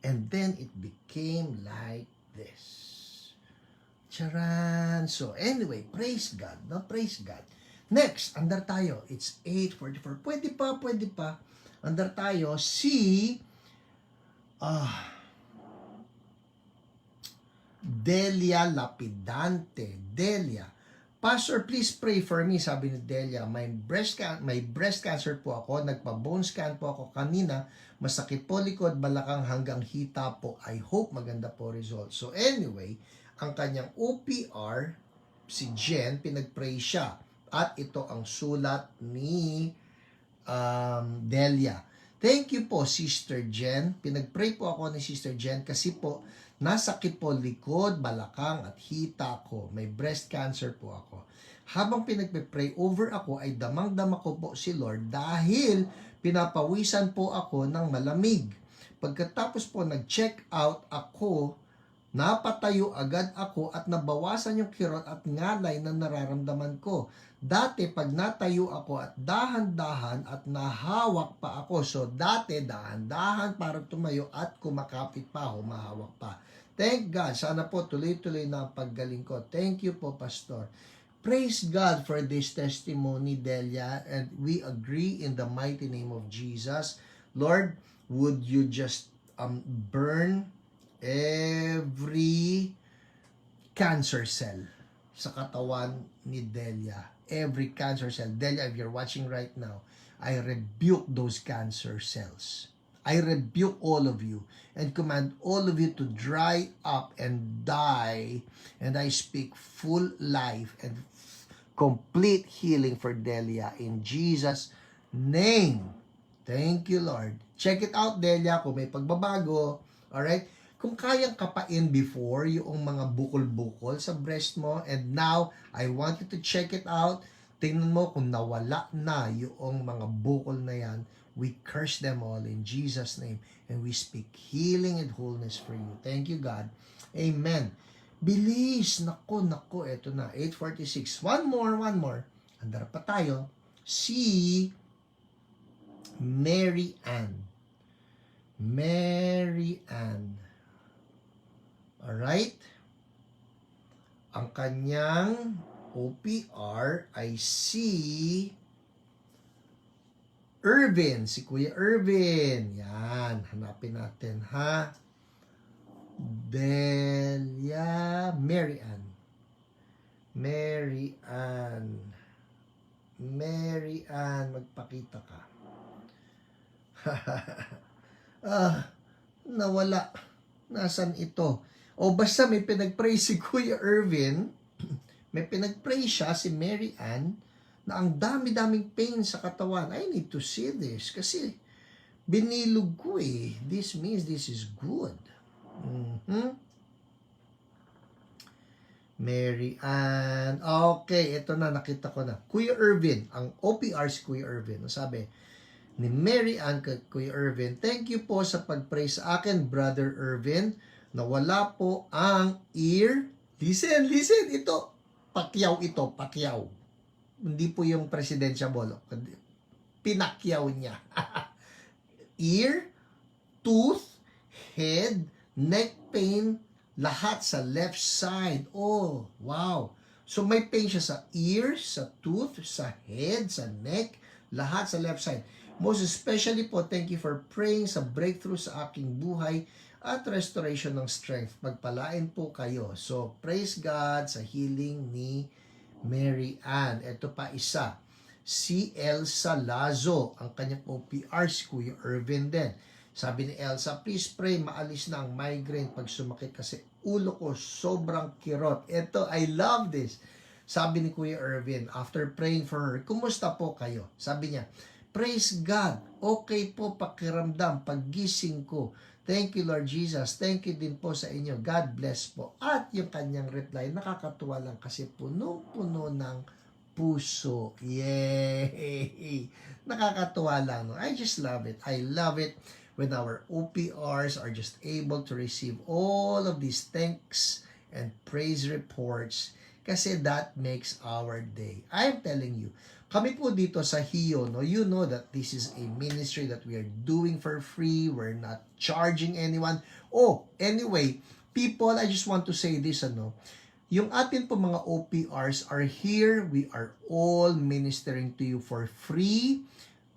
And then it became like this. Charan. So anyway, praise God. No? Praise God. Next, andar tayo. It's 8:44. Pwede pa. Andar tayo. Si Delia Lapidante. Delia, Pastor, please pray for me, sabi ni Delia. May breast cancer po ako. Nagpa-bone scan po ako kanina. Masakit po likod, balakang hanggang hita po. I hope maganda po result. So anyway, ang kanyang OPR, si Jen, pinag-pray siya. At ito ang sulat ni Delia. Thank you po, Sister Jen. Pinag-pray po ako ni Sister Jen kasi po, nasakit po likod, balakang at hita ko. May breast cancer po ako. Habang pinagpe-pray over ako ay damang-dama ko po si Lord dahil pinapawisan po ako ng malamig. Pagkatapos po nag-check out ako Napatayo agad ako at nabawasan yung kirot at ngalay na nararamdaman ko. Dati pag natayo ako at dahan-dahan at nahawak pa ako. So dati dahan-dahan para tumayo at kumakapit pa, humahawak pa. Thank God. Sana po tuloy-tuloy na ang paggaling ko. Thank you po, Pastor. Praise God for this testimony, Delia. And we agree in the mighty name of Jesus. Lord, would you just burn every cancer cell sa katawan ni Delia. Every cancer cell. Delia, if you're watching right now, I rebuke those cancer cells. I rebuke all of you and command all of you to dry up and die. And I speak full life and complete healing for Delia in Jesus' name. Thank you, Lord. Check it out, Delia, kung may pagbabago. Alright? Kung kayang kapain before yung mga bukol-bukol sa breast mo, and now, I want you to check it out. Tingnan mo kung nawala na yung mga bukol na yan. We curse them all in Jesus' name. And we speak healing and wholeness for you. Thank you, God. Amen. Bilis! Nako, eto na. 8:46. One more. Andar pa tayo. Si Mary Ann. Alright? Ang kanyang OPR ay si Irvin. Si Kuya Irvin. Yan. Hanapin natin, ha? Delia Mary Ann. Magpakita ka. Nawala. Nasaan ito? O basta may pinag-pray si Kuya Irvin, may pinag-pray siya si Mary Ann na ang dami-daming pain sa katawan. I need to see this kasi binilog ko eh. This means this is good. Mary Ann. Okay, ito na, nakita ko na. Kuya Irvin, ang OPR si Kuya Irvin. Sabi ni Mary Ann kay Kuya Irvin, thank you po sa pag-pray sa akin, Brother Irvin. Nawala po ang ear. Listen, ito. Pakyaw. Hindi po yung presidensya bolo. Pinakyaw niya. Ear, tooth, head, neck pain, lahat sa left side. Oh, wow. So may pain siya sa ear, sa tooth, sa head, sa neck, lahat sa left side. Most especially po, thank you for praying sa breakthrough sa aking buhay at restoration ng strength. Pagpalain po kayo. So, praise God sa healing ni Mary Ann. Ito pa isa. Si Elsa Lazo. Ang kanyang OPR, si Kuya Irvin din. Sabi ni Elsa, please pray, maalis na ang migraine pag sumakit kasi ulo ko sobrang kirot. Ito, I love this. Sabi ni Kuya Irvin, after praying for her, kumusta po kayo? Sabi niya, praise God. Okay po pakiramdam paggising ko. Thank you, Lord Jesus. Thank you din po sa inyo. God bless po. At yung kanyang reply, nakakatuwa lang kasi punong-puno ng puso. Yay! Nakakatuwa lang. No? I just love it. I love it when our OPRs are just able to receive all of these thanks and praise reports kasi that makes our day. I'm telling you, kami po dito sa HIO, no, you know that this is a ministry that we are doing for free. We're not charging anyone. Oh, anyway, people, I just want to say this, yung atin po mga OPRs are here. We are all ministering to you for free.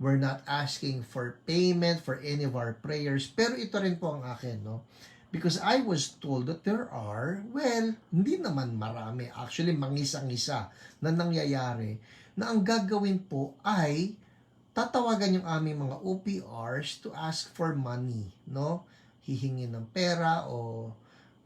We're not asking for payment for any of our prayers. Pero ito rin po ang akin, no? Because I was told that there are, well, hindi naman marami, actually mangisa-ngisa na nangyayari, na ang gagawin po ay tatawagan yung aming mga OPRs to ask for money, no? Hihingi ng pera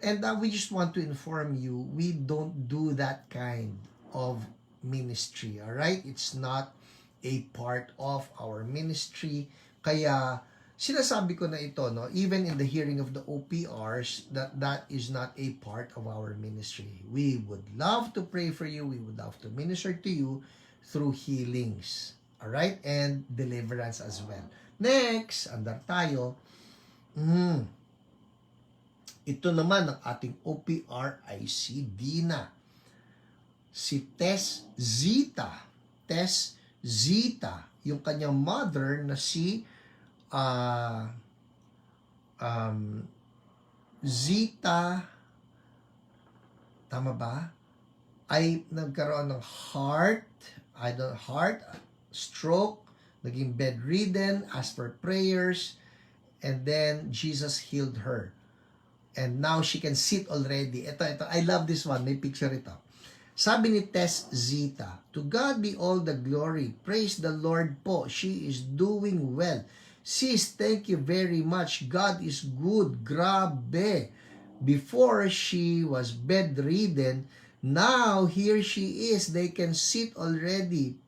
and we just want to inform you, we don't do that kind of ministry, all right? It's not a part of our ministry. Kaya sinasabi ko na ito, no, even in the hearing of the OPRs, that is not a part of our ministry. We would love to pray for you. We would love to minister to you through healings. Alright? And deliverance as well. Next, andar tayo. Ito naman ang ating OPRIC Dina. Si Tess Zita. Tess Zita. Yung kanyang mother na si Zita, tama ba? Ay nagkaroon ng heart stroke, naging bedridden, asked for prayers, and then Jesus healed her. And now she can sit already. Ito, I love this one. May picture ito. Sabi ni Tess Zita, "To God be all the glory. Praise the Lord po. She is doing well. Sis, thank you very much. God is good. Grabe. Before she was bedridden, now here she is. They can sit already.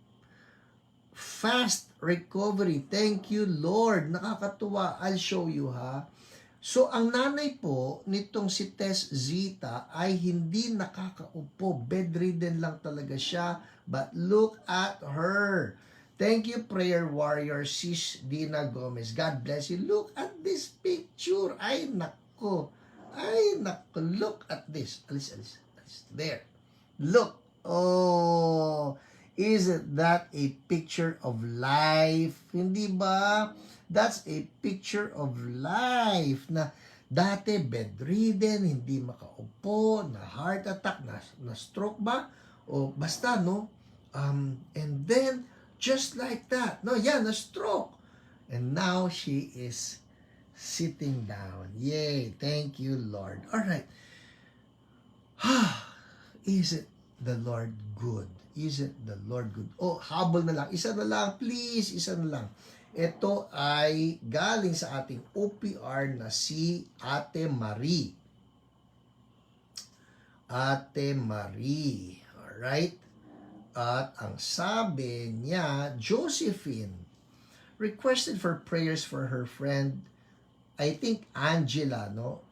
Fast recovery. Thank you, Lord." Nakakatuwa. I'll show you, ha. So, ang nanay po nitong si Tess Zita ay hindi nakakaupo. Bedridden lang talaga siya. But look at her. Thank you, prayer warrior, Sis Dina Gomez. God bless you. Look at this picture. Ay, nako. Look at this. Alis. There. Look. Oh, isn't that a picture of life? Hindi ba? That's a picture of life na dati bedridden, hindi makaupo, na heart attack, na stroke ba? O basta, no? And then, just like that. No, na stroke. And now she is sitting down. Yay. Thank you, Lord. All right. Is it the Lord good? Is it the Lord good? Oh, habol na lang. Isa na lang, please. Isa na lang. Ito ay galing sa ating OPR na si Ate Marie. Ate Marie. Alright? At ang sabi niya, Josephine requested for prayers for her friend, I think Angela, no?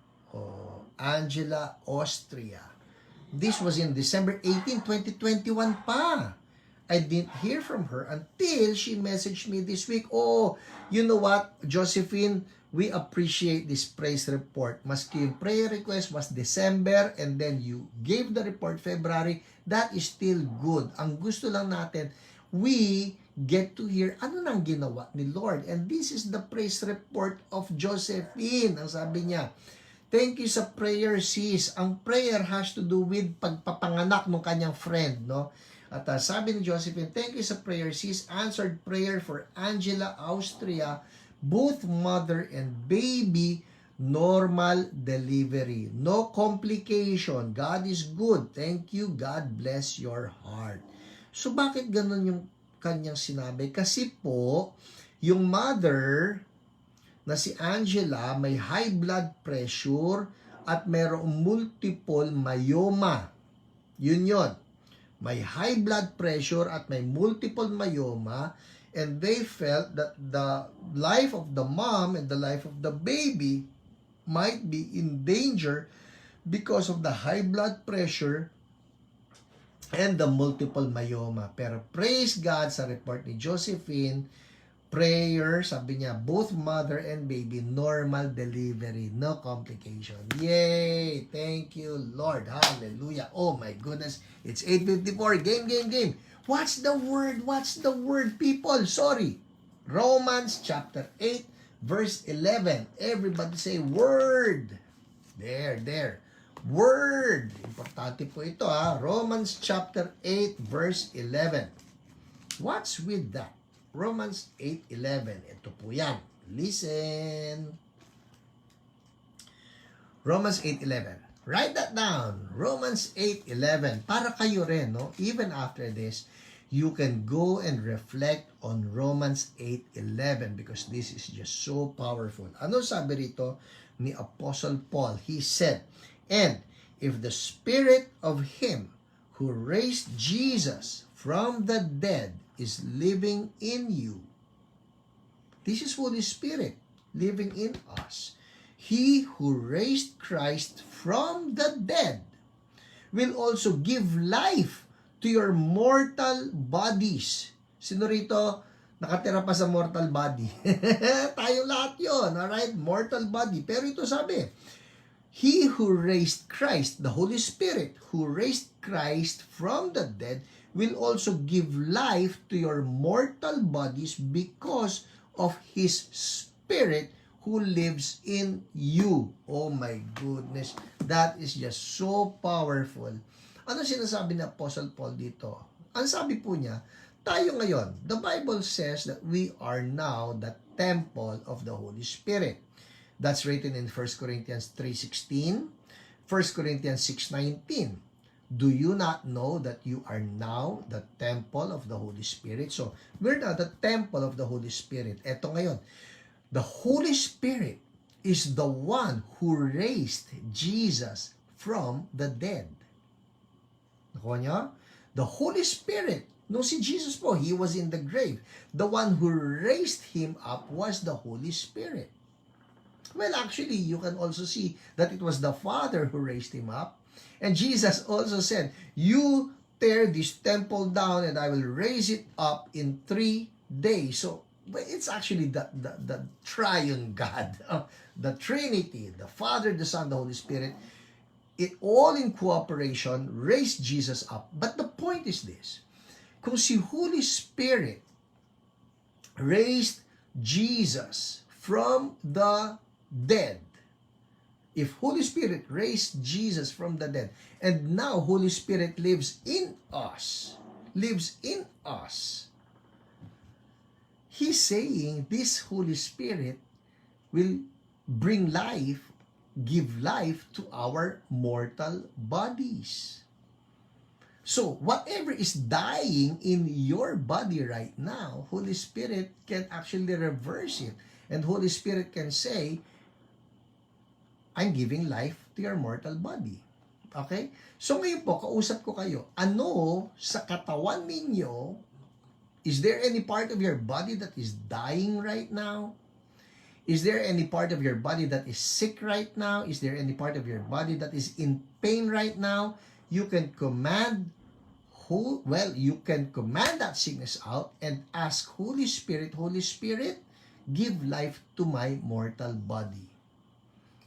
Angela Austria. This was in December 18, 2021 pa. I didn't hear from her until she messaged me this week. Oh, you know what, Josephine? We appreciate this praise report. Maski yung prayer request was December and then you gave the report February, that is still good. Ang gusto lang natin, we get to hear ano nang ginawa ni Lord. And this is the praise report of Josephine. Ang sabi niya, thank you sa prayer, sis. Ang prayer has to do with pagpapanganak ng kanyang friend, no? At sabi ni Josephine, thank you sa prayer, sis. Answered prayer for Angela Austria, both mother and baby, normal delivery. No complication. God is good. Thank you. God bless your heart. So, bakit ganun yung kanyang sinabi? Kasi po, yung mother na si Angela may high blood pressure at mayroong multiple myoma. Yun. May high blood pressure at may multiple myoma, and they felt that the life of the mom and the life of the baby might be in danger because of the high blood pressure and the multiple myoma. Pero praise God sa report ni Josephine, prayer, sabi niya, both mother and baby, normal delivery, no complication. Yay! Thank you, Lord. Hallelujah. Oh my goodness. It's 8:54. Game. What's the word, people? Sorry. Romans chapter 8, verse 11. Everybody say, word. There. Word. Importante po ito, ha. Romans chapter 8, verse 11. What's with that? Romans 8:11. Ito po yan. Listen. Romans 8:11. Write that down. Romans 8:11. Para kayo rin, no? Even after this, you can go and reflect on Romans 8:11 because this is just so powerful. Ano sabi rito ni Apostle Paul? He said, and if the spirit of him who raised Jesus from the dead is living in you. This is Holy Spirit living in us. He who raised Christ from the dead will also give life to your mortal bodies. Sino rito nakatira pa sa mortal body? Tayo lahat yun, alright? Mortal body. Pero ito sabi, He who raised Christ, the Holy Spirit, who raised Christ from the dead, will also give life to your mortal bodies because of His Spirit who lives in you. Oh my goodness. That is just so powerful. Ano sinasabi ni Apostle Paul dito? Ang sabi po niya, tayo ngayon, the Bible says that we are now the temple of the Holy Spirit. That's written in 1 Corinthians 3:16, 1 Corinthians 6:19. Do you not know that you are now the temple of the Holy Spirit? So, we're now the temple of the Holy Spirit. Eto ngayon, the Holy Spirit is the one who raised Jesus from the dead. Nakuha niyo? The Holy Spirit, nung si Jesus po, He was in the grave. The one who raised Him up was the Holy Spirit. Well, actually, you can also see that it was the Father who raised Him up. And Jesus also said, you tear this temple down and I will raise it up in 3 days. So, it's actually the triune God, the Trinity, the Father, the Son, the Holy Spirit, it all in cooperation raised Jesus up. But the point is this, kung si Holy Spirit raised Jesus from the dead, if Holy Spirit raised Jesus from the dead, and now Holy Spirit lives in us, He's saying this Holy Spirit will bring life, give life to our mortal bodies. So, whatever is dying in your body right now, Holy Spirit can actually reverse it. And Holy Spirit can say, I'm giving life to your mortal body. Okay? So ngayon po, kausap ko kayo, ano sa katawan ninyo, is there any part of your body that is dying right now? Is there any part of your body that is sick right now? Is there any part of your body that is in pain right now? You can command, you can command that sickness out and ask Holy Spirit, give life to my mortal body.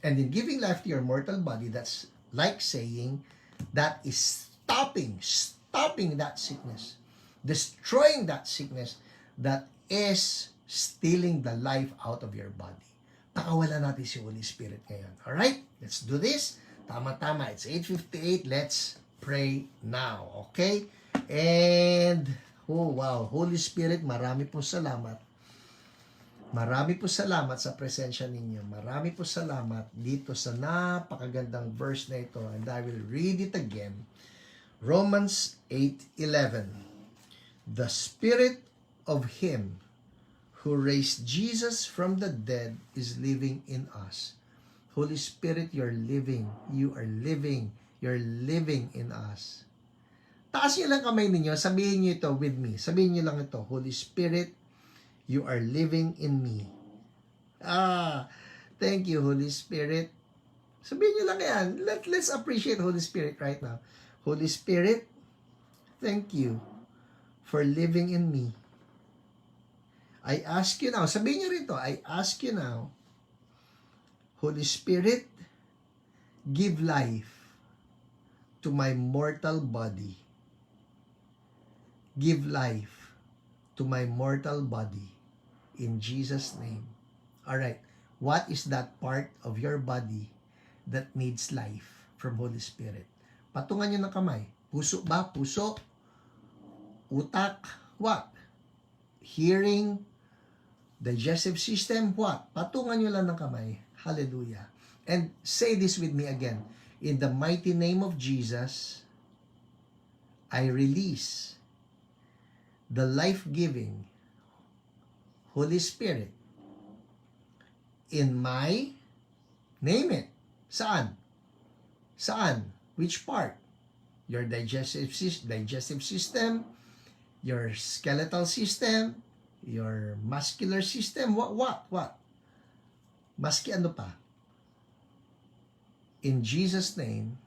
And in giving life to your mortal body, that's like saying that is stopping that sickness, destroying that sickness that is stealing the life out of your body. Pakawalan natin si Holy Spirit ngayon. Alright? Let's do this. Tama-tama. It's 8:58. Let's pray now. Okay? And, oh wow, Holy Spirit, marami po salamat. Marami po salamat sa presensya ninyo. Marami po salamat dito sa napakagandang verse na ito. And I will read it again. Romans 8:11. The Spirit of Him who raised Jesus from the dead is living in us. Holy Spirit, you're living. You are living. You're living in us. Taas niyo lang kamay ninyo. Sabihin niyo ito with me. Sabihin niyo lang ito. Holy Spirit, you are living in me. Thank you, Holy Spirit. Sabihin niyo lang yan. Let's appreciate Holy Spirit right now. Holy Spirit, thank you for living in me. I ask you now, sabihin niyo rito, I ask you now, Holy Spirit, give life to my mortal body. Give life to my mortal body. In Jesus' name. Alright, what is that part of your body that needs life from Holy Spirit? Patungan nyo ng kamay. Puso ba? Puso? Utak? What? Hearing? Digestive system? What? Patungan nyo lang ng kamay. Hallelujah. And say this with me again. In the mighty name of Jesus, I release the life-giving Holy Spirit in my, name it. Saan? Saan? Which part? Your digestive system, your skeletal system, your muscular system, what? Maski ano pa? In Jesus' name,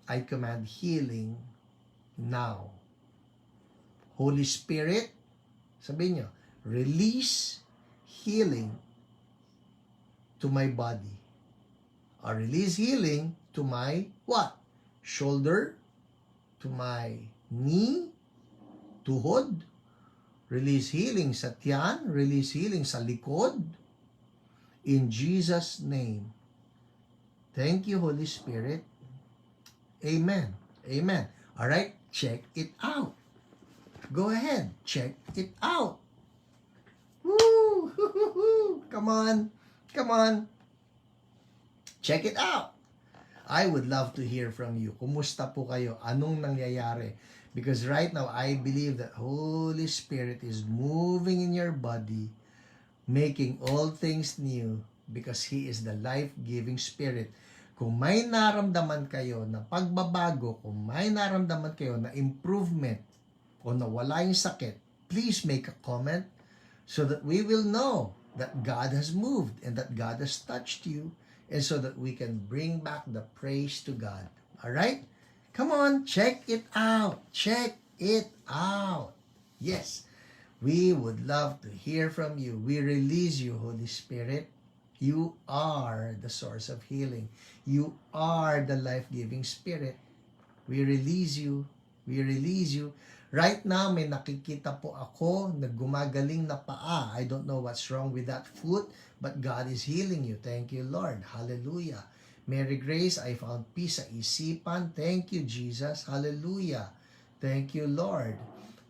I command healing now. Holy Spirit, sabihin nyo, release healing to my body. Release healing to my what? Shoulder, to my knee, tuhod. Release healing sa tiyan, release healing sa likod. In Jesus' name. Thank you, Holy Spirit. Amen. Amen. All right, check it out. Go ahead, check it out. Woo! Come on. Come on. Check it out. I would love to hear from you. Kumusta po kayo? Anong nangyayari? Because right now, I believe that Holy Spirit is moving in your body, making all things new because He is the life-giving Spirit. Kung may naramdaman kayo na pagbabago, kung may naramdaman kayo na improvement, o nawala yung sakit, please make a comment so that we will know that God has moved and that God has touched you, and so that we can bring back the praise to God. All right? Come on, check it out. Check it out. Yes, we would love to hear from you. We release you, Holy Spirit. You are the source of healing. You are the life-giving Spirit. We release you. We release you. Right now, may nakikita po ako na gumagaling na paa. I don't know what's wrong with that foot, but God is healing you. Thank you, Lord. Hallelujah. Mary Grace, I found peace sa isipan. Thank you, Jesus. Hallelujah. Thank you, Lord.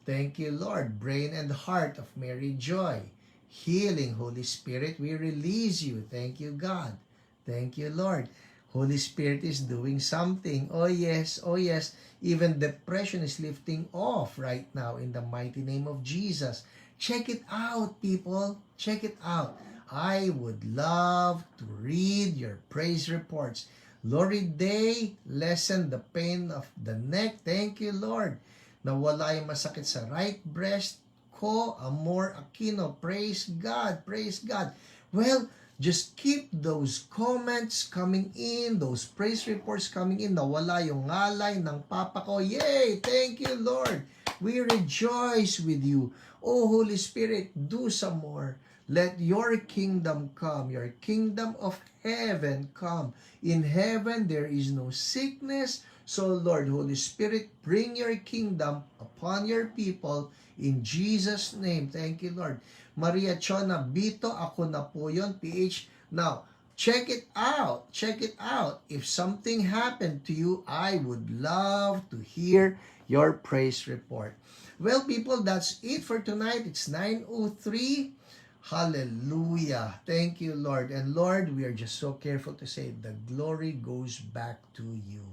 Thank you, Lord. Brain and heart of Mary Joy. Healing, Holy Spirit, we release you. Thank you, God. Thank you, Lord. Holy Spirit is doing something. Oh, yes. Oh, yes. Even depression is lifting off right now in the mighty name of Jesus. Check it out, people. Check it out. I would love to read your praise reports. Lori Day, lessen the pain of the neck. Thank you, Lord. Nawala yung masakit sa right breast ko. Amor Aquino, praise God. Praise God. Well, just keep those comments coming in, those praise reports coming in. Nawala yung ngalay ng papa ko. Yay! Thank you, Lord. We rejoice with you. Oh, Holy Spirit, do some more. Let your kingdom come, your kingdom of heaven come. In heaven, there is no sickness. So, Lord, Holy Spirit, bring your kingdom upon your people in Jesus' name. Thank you, Lord. Maria Chona Bito, ako na po yun, PH. Now, check it out. Check it out. If something happened to you, I would love to hear your praise report. Well, people, that's it for tonight. It's 9:03. Hallelujah. Thank you, Lord. And Lord, we are just so careful to say the glory goes back to you.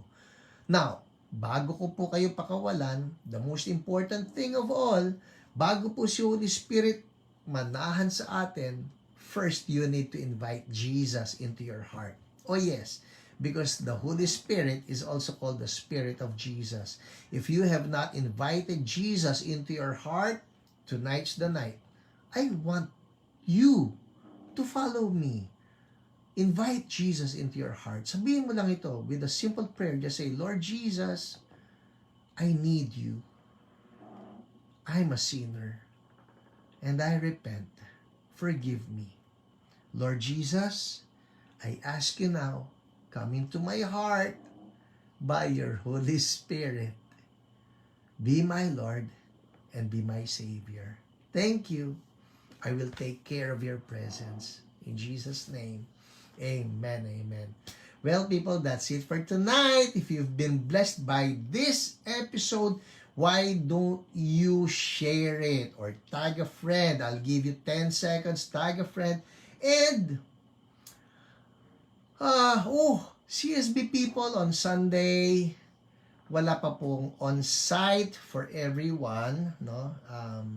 Now, bago ko po kayo pakawalan, the most important thing of all, bago po si Holy Spirit manahan sa atin, first you need to invite Jesus into your heart. Oh yes, because the Holy Spirit is also called the Spirit of Jesus. If you have not invited Jesus into your heart, tonight's the night. I want you to follow me. Invite Jesus into your heart. Sabihin mo lang ito with a simple prayer. Just say, Lord Jesus, I need you. I'm a sinner. And I repent. Forgive me. Lord Jesus, I ask you now, come into my heart by your Holy Spirit. Be my Lord and be my Savior. Thank you. I will take care of your presence. In Jesus' name, amen, amen. Well, people, that's it for tonight. If you've been blessed by this episode, why don't you share it or tag a friend? I'll give you 10 seconds, tag a friend. And, CSB people on Sunday, wala pa pong on-site for everyone. No?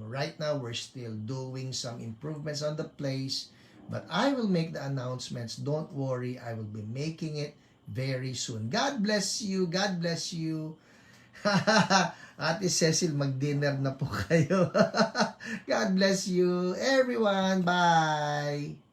Right now, we're still doing some improvements on the place. But I will make the announcements. Don't worry, I will be making it very soon. God bless you. God bless you. Ate Cecil, mag-dinner na po kayo. God bless you, everyone. Bye!